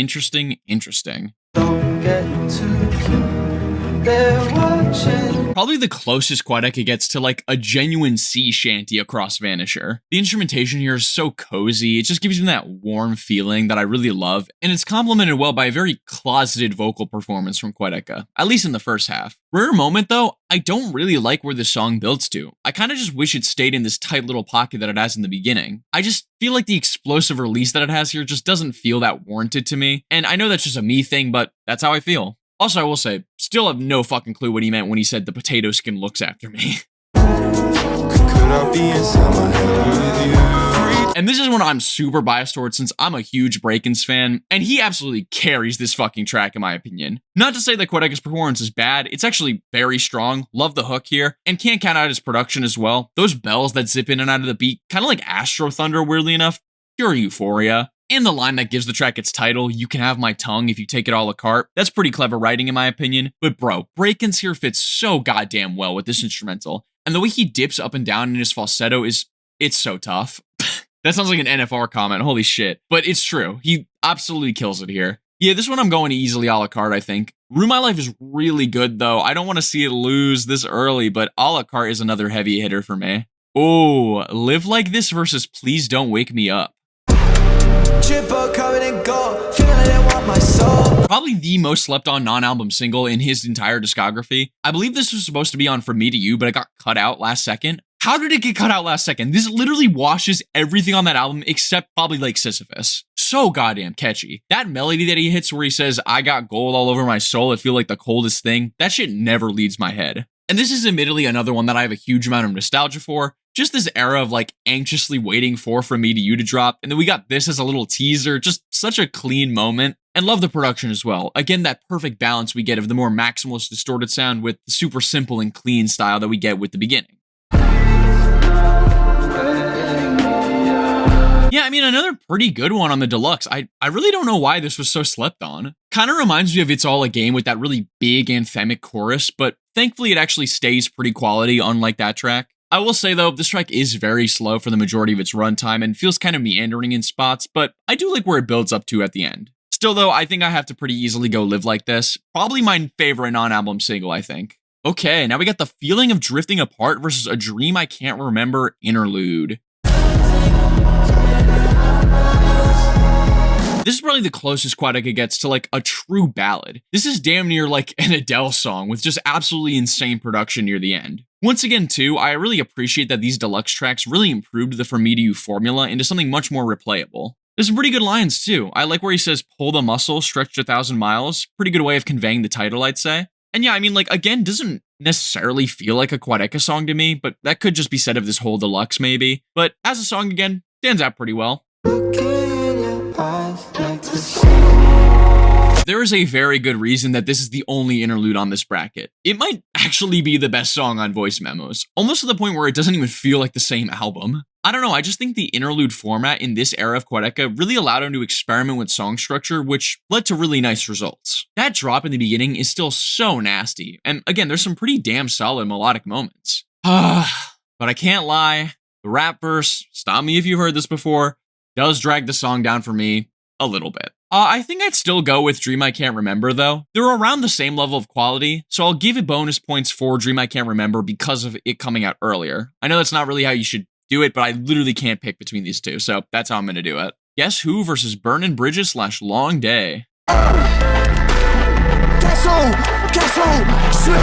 Don't get too cute, they're watching. Probably the closest Quadeca gets to like a genuine sea shanty across Vanisher. The instrumentation here is so cozy, it just gives me that warm feeling that I really love, and it's complemented well by a very closeted vocal performance from Quadeca, at least in the first half. Rare moment though, I don't really like where this song builds to. I kind of just wish it stayed in this tight little pocket that it has in the beginning. I just feel like the explosive release that it has here just doesn't feel that warranted to me, and I know that's just a me thing, but that's how I feel. Also, I will say, still have no fucking clue what he meant when he said the potato skin looks after me. Could I be inside my head with you? Free And this is one I'm super biased towards since I'm a huge Breakins fan, and he absolutely carries this fucking track in my opinion. Not to say that Quadeca's performance is bad, it's actually very strong, love the hook here, and can't count out his production as well. Those bells that zip in and out of the beat, kind of like Astro Thunder weirdly enough, pure euphoria. And the line that gives the track its title, "You can have my tongue if you take it all apart," that's pretty clever writing in my opinion. But bro, Breakins here fits so goddamn well with this instrumental, and the way he dips up and down in his falsetto it's so tough. That sounds like an NFR comment, holy shit. But it's true, he absolutely kills it here. Yeah, this one I'm going to easily a la carte, I think. Ruin My Life is really good though. I don't want to see it lose this early, but a la carte is another heavy hitter for me. Oh, Live Like This versus Please Don't Wake Me Up. Probably the most slept on non-album single in his entire discography. I believe this was supposed to be on From Me to You, but it got cut out last second. How did it get cut out last second? This literally washes everything on that album except probably like Sisyphus. So goddamn catchy. That melody that he hits where he says, "I got gold all over my soul, it feel like the coldest thing," that shit never leaves my head. And this is admittedly another one that I have a huge amount of nostalgia for. Just this era of like anxiously waiting for From Me to You to drop. And then we got this as a little teaser, just such a clean moment. And love the production as well. Again, that perfect balance we get of the more maximalist distorted sound with the super simple and clean style that we get with the beginning. Yeah, I mean, another pretty good one on the deluxe. I really don't know why this was so slept on. Kind of reminds me of It's All a Game with that really big anthemic chorus, but thankfully it actually stays pretty quality, unlike that track. I will say though, this track is very slow for the majority of its runtime and feels kind of meandering in spots, but I do like where it builds up to at the end. Still though, I think I have to pretty easily go Live Like This. Probably my favorite non-album single, I think. Okay, now we got The Feeling of Drifting Apart versus A Dream I Can't Remember interlude. This is probably the closest Quadeca gets to like a true ballad. This is damn near like an Adele song with just absolutely insane production near the end. Once again too, I really appreciate that these deluxe tracks really improved the From Me to You formula into something much more replayable. There's some pretty good lines too. I like where he says, "Pull the muscle, stretched 1,000 miles. Pretty good way of conveying the title, I'd say. And yeah, I mean, like, again, doesn't necessarily feel like a Quadeca song to me, but that could just be said of this whole deluxe maybe. But as a song, again, stands out pretty well. There is a very good reason that this is the only interlude on this bracket. It might actually be the best song on Voice Memos, almost to the point where it doesn't even feel like the same album. I don't know, I just think the interlude format in this era of Quadeca really allowed him to experiment with song structure, which led to really nice results. That drop in the beginning is still so nasty, and again, there's some pretty damn solid melodic moments. But I can't lie, the rap verse, stop me if you've heard this before, does drag the song down for me a little bit. I think I'd still go with Dream I Can't Remember though. They're around the same level of quality, so I'll give it bonus points for Dream I Can't Remember because of it coming out earlier. I know that's not really how you should do it, but I literally can't pick between these two, so that's how I'm gonna do it. Guess Who versus Burnin' Bridges / Long Day.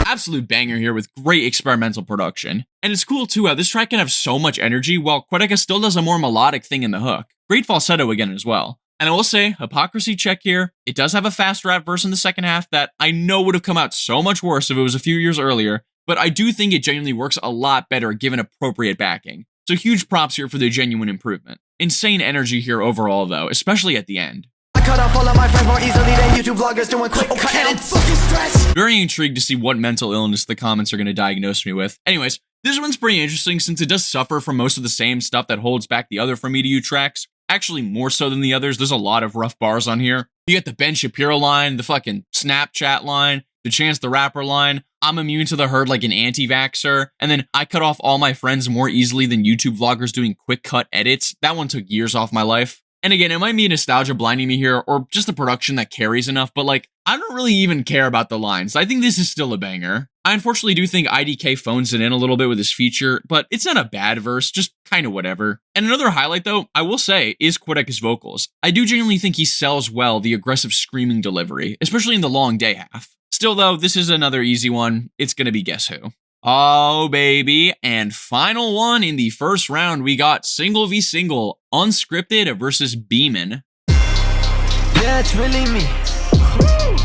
Absolute banger here with great experimental production. And it's cool too how this track can have so much energy while Quadeca still does a more melodic thing in the hook. Great falsetto again as well. And I will say, hypocrisy check here, it does have a fast rap verse in the second half that I know would have come out so much worse if it was a few years earlier, but I do think it genuinely works a lot better given appropriate backing. So huge props here for the genuine improvement. Insane energy here overall though, especially at the end. I cut off all of my friends more easily than YouTube vloggers doing quick cut and fucking stress. Very intrigued to see what mental illness the comments are going to diagnose me with. Anyways, this one's pretty interesting since it does suffer from most of the same stuff that holds back the other From Me to You tracks. Actually, more so than the others. There's a lot of rough bars on here. You get the Ben Shapiro line, the fucking Snapchat line, the Chance the Rapper line, I'm immune to the herd like an anti-vaxxer, and then I cut off all my friends more easily than YouTube vloggers doing quick cut edits. That one took years off my life. And again, it might be nostalgia blinding me here, or just the production that carries enough, but like, I don't really even care about the lines. I think this is still a banger. I unfortunately do think IDK phones it in a little bit with this feature, but it's not a bad verse, just kind of whatever. And another highlight though, I will say, is Quadeca's vocals. I do genuinely think he sells well the aggressive screaming delivery, especially in the Long Day half. Still though, this is another easy one. It's gonna be Guess Who. Oh baby, and final one in the first round, we got Single v Single, Unscripted versus Beeman. Yeah, it's really me.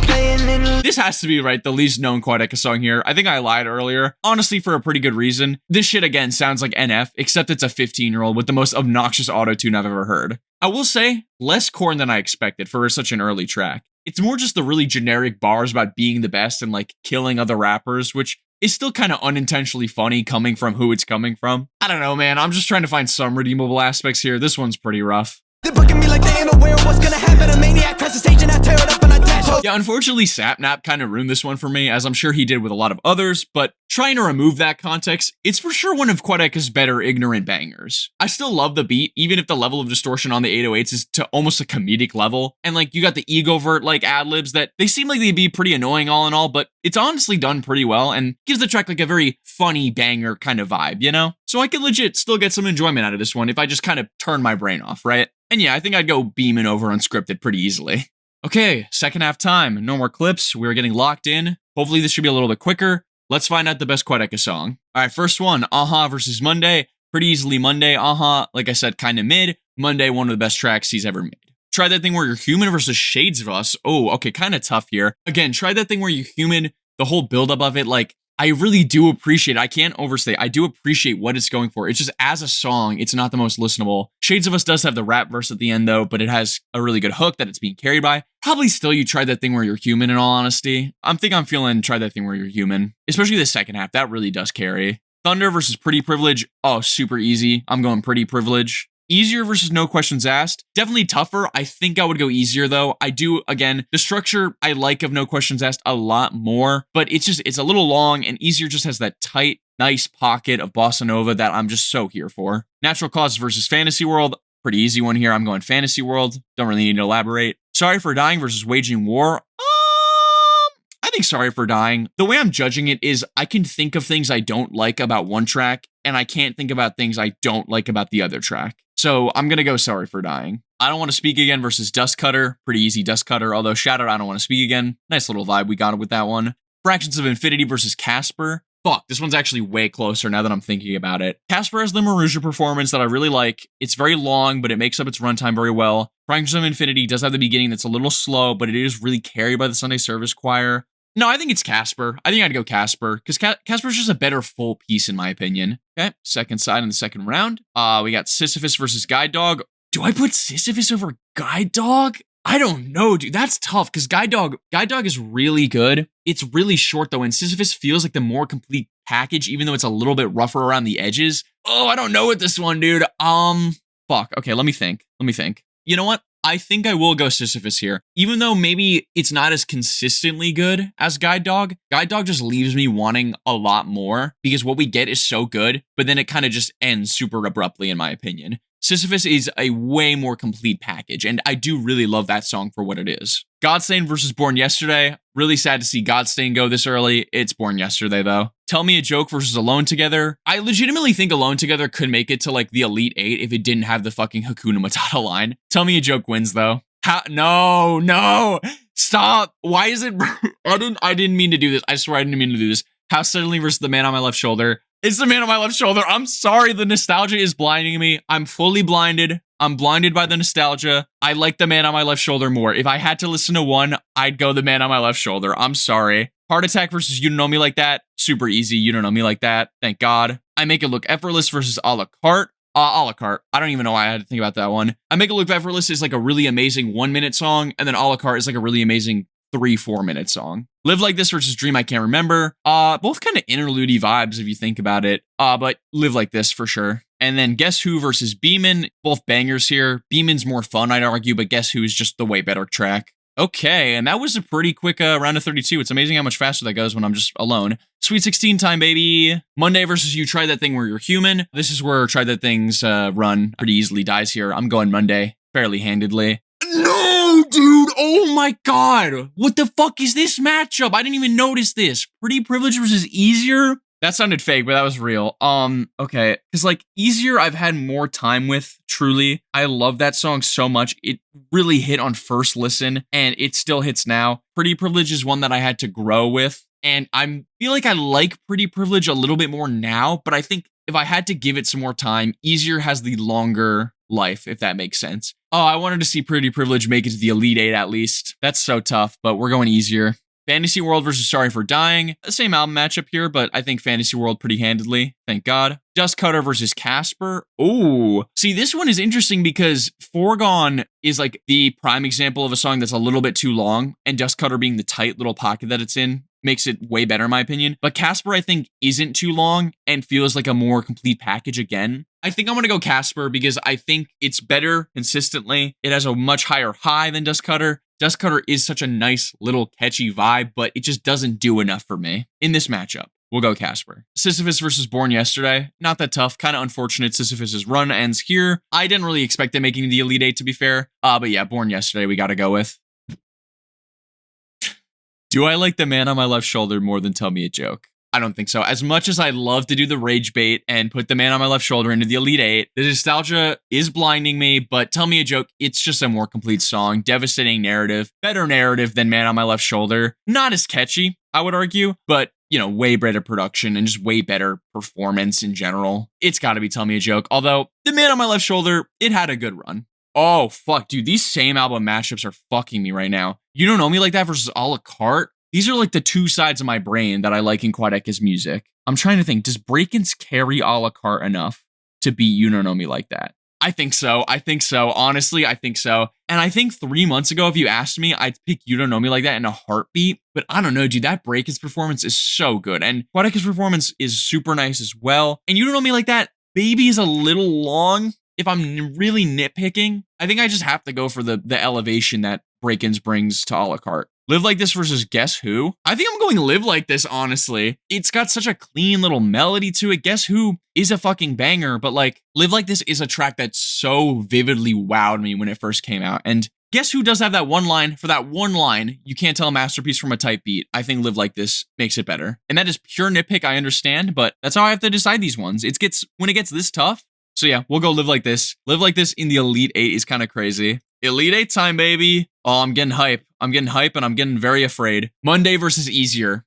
playing in. This has to be right, the least known Quadeca song here. I think I lied earlier, honestly for a pretty good reason. This shit again sounds like NF, except it's a 15-year-old with the most obnoxious auto-tune I've ever heard. I will say, less corn than I expected for such an early track. It's more just the really generic bars about being the best and like killing other rappers, which is still kind of unintentionally funny coming from who it's coming from. I don't know, man. I'm just trying to find some redeemable aspects here. This one's pretty rough. They're booking me like they ain't aware of what's gonna happen. A maniac press the stage and I tear it up and I dash. Yeah, unfortunately, Sapnap kind of ruined this one for me, as I'm sure he did with a lot of others, but trying to remove that context, it's for sure one of Quadeca's better ignorant bangers. I still love the beat, even if the level of distortion on the 808s is to almost a comedic level, and like, you got the ego-vert like ad-libs that they seem like they'd be pretty annoying all in all, but it's honestly done pretty well, and gives the track like a very funny banger kind of vibe, you know? So I could legit still get some enjoyment out of this one if I just kind of turn my brain off, right? And yeah, I think I'd go beaming over unscripted pretty easily. Okay, second half time. No more clips. We're getting locked in. Hopefully this should be a little bit quicker. Let's find out the best Quadeca song. All right, first one, Aha versus Monday. Pretty easily Monday. Aha, like I said, kind of mid. Monday, one of the best tracks he's ever made. Try That Thing Where You're Human versus Shades of Us. Oh, okay, kind of tough here. Again, Try That Thing Where You're Human. The whole buildup of it, like, I really do appreciate, I can't overstate, I do appreciate what it's going for. It's just, as a song, it's not the most listenable. Shades of Us does have the rap verse at the end though, but it has a really good hook that it's being carried by. Probably still you Try That Thing Where You're Human, in all honesty. I'm feeling Try That Thing Where You're Human. Especially the second half, that really does carry. Thunder versus Pretty Privilege. Oh, super easy. I'm going Pretty Privilege. Easier versus No Questions Asked. Definitely tougher. I think I would go easier though. I do, again, the structure I like of No Questions Asked a lot more, but it's a little long, and Easier just has that tight, nice pocket of bossa nova that I'm just so here for. Natural Causes versus Fantasy World. Pretty easy one here. I'm going Fantasy World. Don't really need to elaborate. Sorry for Dying versus Waging War. I think Sorry for Dying. The way I'm judging it is I can think of things I don't like about one track, and I can't think about things I don't like about the other track. So I'm going to go Sorry for Dying. I Don't Want to Speak Again versus Dust Cutter. Pretty easy Dust Cutter, although shout out I Don't Want to Speak Again. Nice little vibe we got with that one. Fractions of Infinity versus Casper. Fuck, this one's actually way closer now that I'm thinking about it. Casper has the Maruja performance that I really like. It's very long, but it makes up its runtime very well. Fractions of Infinity does have the beginning that's a little slow, but it is really carried by the Sunday Service Choir. No, I think it's Casper. I think I'd go Casper, because Casper's just a better full piece in my opinion. Okay, second side in the second round. We got Sisyphus versus Guide Dog. Do I put Sisyphus over Guide Dog? I don't know, dude. That's tough, because Guide Dog is really good. It's really short, though, and Sisyphus feels like the more complete package, even though it's a little bit rougher around the edges. Oh, I don't know with this one, dude. Fuck. Okay, let me think. You know what? I think I will go Sisyphus here. Even though maybe it's not as consistently good as Guide Dog just leaves me wanting a lot more, because what we get is so good, but then it kind of just ends super abruptly, in my opinion. Sisyphus is a way more complete package, and I do really love that song for what it is. Godstained versus Born Yesterday. Really sad to see Godstained go this early. It's Born Yesterday, though. Tell Me a Joke versus Alone Together. I legitimately think Alone Together could make it to, like, the Elite 8 if it didn't have the fucking Hakuna Matata line. Tell Me a Joke wins, though. No! Stop! Why is it... I didn't mean to do this. I swear I didn't mean to do this. How Suddenly versus The Man on My Left Shoulder. It's The Man on My Left Shoulder. I'm sorry, the nostalgia is blinding me. I'm fully blinded. I'm blinded by the nostalgia. I like The Man on My Left Shoulder more. If I had to listen to one, I'd go The Man on My Left Shoulder. I'm sorry. Heart Attack versus You Don't Know Me Like That. Super easy. You Don't Know Me Like That. Thank God. I Make It Look Effortless versus A La Carte. A La Carte. I don't even know why I had to think about that one. I Make It Look Effortless is like a really amazing 1-minute song, and then A La Carte is like a really amazing 3-4-minute song. Live Like This versus Dream I Can't Remember. Both kind of interlude-y vibes if you think about it. But Live Like This for sure. And then Guess Who versus Beeman. Both bangers here. Beeman's more fun, I'd argue, but Guess Who is just the way better track. Okay, and that was a pretty quick round of 32. It's amazing how much faster that goes when I'm just alone. Sweet 16 time, baby. Monday versus You Try That Thing Where You're Human. This is where Try That Thing's run pretty easily dies here. I'm going Monday fairly handedly. No, dude. Oh my God. What the fuck is this matchup? I didn't even notice this. Pretty Privilege versus Easier. That sounded fake, but that was real. Okay. Because, like, Easier I've had more time with, truly. I love that song so much. It really hit on first listen, and it still hits now. Pretty Privilege is one that I had to grow with, and I feel like I like Pretty Privilege a little bit more now, but I think if I had to give it some more time, Easier has the longer life, if that makes sense. Oh, I wanted to see Pretty Privilege make it to the Elite 8 at least. That's so tough, but we're going easier. Fantasy World versus Sorry for Dying. The same album matchup here, but I think Fantasy World pretty handedly. Thank God. Dust Cutter versus Casper. Oh, see, this one is interesting because Foregone is like the prime example of a song that's a little bit too long, and Dust Cutter being the tight little pocket that it's in makes it way better in my opinion. But Casper, I think, isn't too long and feels like a more complete package again. I think I'm going to go Casper because I think it's better consistently. It has a much higher high than Dust Cutter. Dust Cutter is such a nice little catchy vibe, but it just doesn't do enough for me in this matchup. We'll go Casper. Sisyphus versus Born Yesterday. Not that tough. Kind of unfortunate Sisyphus's run ends here. I didn't really expect them making the Elite 8 to be fair. But yeah, Born Yesterday we got to go with. Do I like the man on my left shoulder more than Tell Me a Joke? I don't think so. As much as I love to do the rage bait and put the man on my left shoulder into the Elite 8, the nostalgia is blinding me, but Tell Me a Joke, it's just a more complete song. Devastating narrative, better narrative than Man on My Left Shoulder. Not as catchy, I would argue, but you know, way better production and just way better performance in general. It's got to be Tell Me a Joke, although the Man on My Left Shoulder, it had a good run. Oh, fuck, dude, these same album mashups are fucking me right now. You Don't Know Me Like That versus A La Carte. These are like the two sides of my brain that I like in Quadeca's music. I'm trying to think, does Break-Ins carry A La Carte enough to beat You Don't Know Me Like That? I think so. Honestly, I think so. And I think 3 months ago, if you asked me, I'd pick You Don't Know Me Like That in a heartbeat. But I don't know, dude, that Break-Ins performance is so good. And Quadeca's performance is super nice as well. And You Don't Know Me Like That, Baby is a little long. If I'm really nitpicking, I think I just have to go for the elevation that Break-Ins brings to A La Carte. Live Like This versus Guess Who? I think I'm going Live Like This, honestly. It's got such a clean little melody to it. Guess Who is a fucking banger, but like, Live Like This is a track that so vividly wowed me when it first came out. And Guess Who does have that one line. For that one line, you can't tell a masterpiece from a tight beat. I think Live Like This makes it better. And that is pure nitpick, I understand, but that's how I have to decide these ones. When it gets this tough. So yeah, we'll go Live Like This. Live Like This in the Elite 8 is kind of crazy. Elite 8 time, baby. Oh, I'm getting hype and I'm getting very afraid. Monday versus Easier.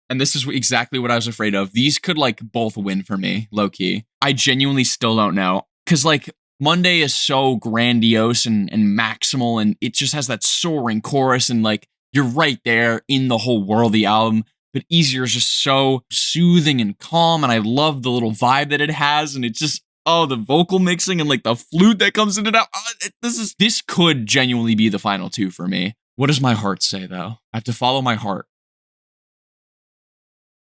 And this is exactly what I was afraid of. These could like both win for me, low key. I genuinely still don't know. Cause like Monday is so grandiose and maximal and it just has that soaring chorus and like you're right there in the whole worldy album. But Easier is just so soothing and calm and I love the little vibe that it has and it just, oh, the vocal mixing and like the flute that comes in and out. This could genuinely be the final two for me. What does my heart say though? I have to follow my heart.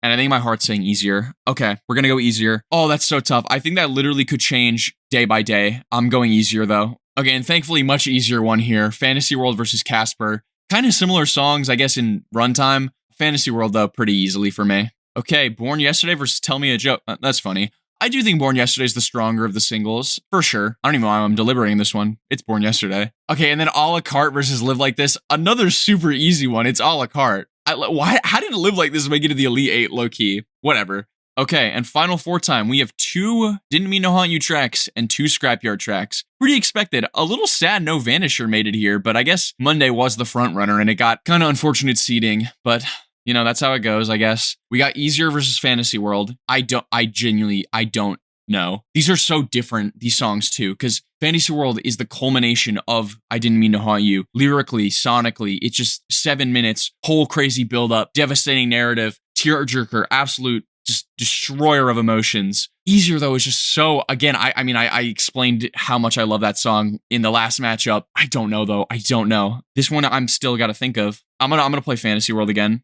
And I think my heart's saying Easier. Okay, we're gonna go Easier. Oh, that's so tough. I think that literally could change day by day. I'm going Easier though. Okay, and thankfully much easier one here. Fantasy World versus Casper. Kind of similar songs, I guess, in runtime. Fantasy World though, pretty easily for me. Okay, Born Yesterday versus Tell Me a Joke. That's funny. I do think Born Yesterday is the stronger of the singles, for sure. I don't even know why I'm deliberating this one. It's Born Yesterday. Okay, and then A La Carte versus Live Like This. Another super easy one. It's A La Carte. How did Live Like This make it to the Elite 8 low-key? Whatever. Okay, and final four time. We have 2 Didn't Mean to Haunt You tracks and 2 Scrapyard tracks. Pretty expected. A little sad no Vanisher made it here, but I guess Monday was the front runner and it got kind of unfortunate seeding, but you know, that's how it goes, I guess. We got Easier versus Fantasy World. I genuinely don't know. These are so different, these songs too, because Fantasy World is the culmination of I Didn't Mean to Haunt You. Lyrically, sonically, it's just 7 minutes, whole crazy build-up, devastating narrative, tearjerker, absolute just destroyer of emotions. Easier though is just so, again, I explained how much I love that song in the last matchup. I don't know though. I don't know. This one I'm still got to think of. I'm gonna play Fantasy World again.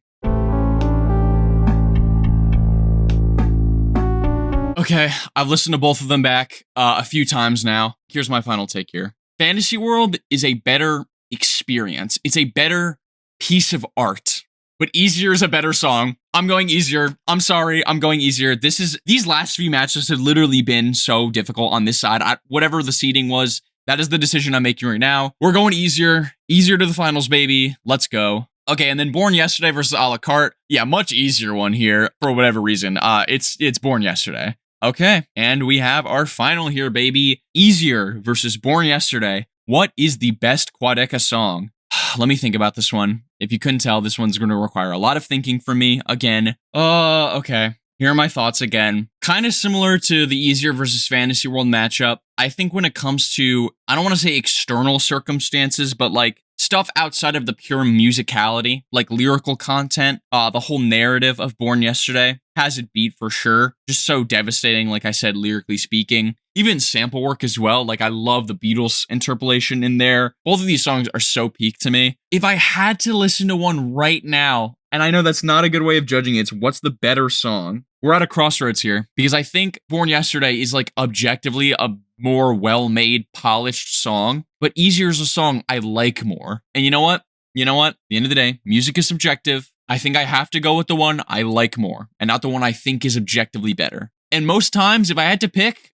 Okay, I've listened to both of them back a few times now. Here's my final take here. Fantasy World is a better experience. It's a better piece of art. But Easier is a better song. I'm going Easier. I'm sorry, I'm going Easier. These last few matches have literally been so difficult on this side. Whatever the seeding was, that is the decision I'm making right now. We're going Easier. Easier to the finals, baby. Let's go. Okay, and then Born Yesterday versus A La Carte. Yeah, much easier one here for whatever reason. It's Born Yesterday. Okay, and we have our final here, baby. Easier versus Born Yesterday. What is the best Quadeca song? Let me think about this one. If you couldn't tell, this one's going to require a lot of thinking from me again. Okay. Here are my thoughts again. kind of similar to the easier versus fantasy world matchup. I think when it comes to, I don't want to say external circumstances, but like stuff outside of the pure musicality, like lyrical content, the whole narrative of Born Yesterday has it beat for sure. Just so devastating, like I said, lyrically speaking. Even sample work as well. Like I love the Beatles interpolation in there. Both of these songs are so peak to me. If I had to listen to one right now, and I know that's not a good way of judging it, it's what's the better song. We're at a crossroads here because I think Born Yesterday is like objectively a more well-made, polished song, but Easier is a song I like more. And you know what? At the end of the day, music is subjective. I think I have to go with the one I like more and not the one I think is objectively better. And most times, if I had to pick,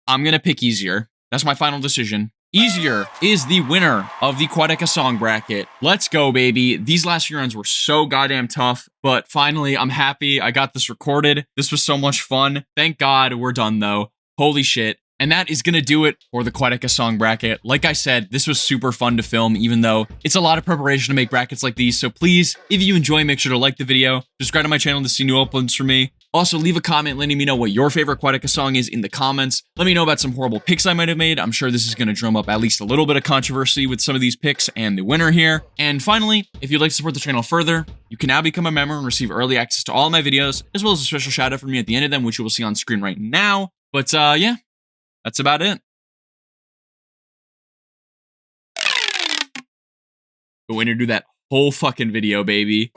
I'm going to pick Easier. That's my final decision. Easier is the winner of the Quadeca song bracket. Let's go, baby. These last few rounds were so goddamn tough, but finally, I'm happy I got this recorded. This was so much fun. Thank God we're done, though. Holy shit. And that is going to do it for the Quadeca song bracket. Like I said, this was super fun to film, even though it's a lot of preparation to make brackets like these. So please, if you enjoy, make sure to like the video, subscribe to my channel to see new uploads from me. Also, leave a comment letting me know what your favorite Quadeca song is in the comments. Let me know about some horrible picks I might have made. I'm sure this is going to drum up at least a little bit of controversy with some of these picks and the winner here. And finally, if you'd like to support the channel further, you can now become a member and receive early access to all of my videos, as well as a special shout out from me at the end of them, which you will see on screen right now. But yeah, that's about it. The winner do that whole fucking video, baby.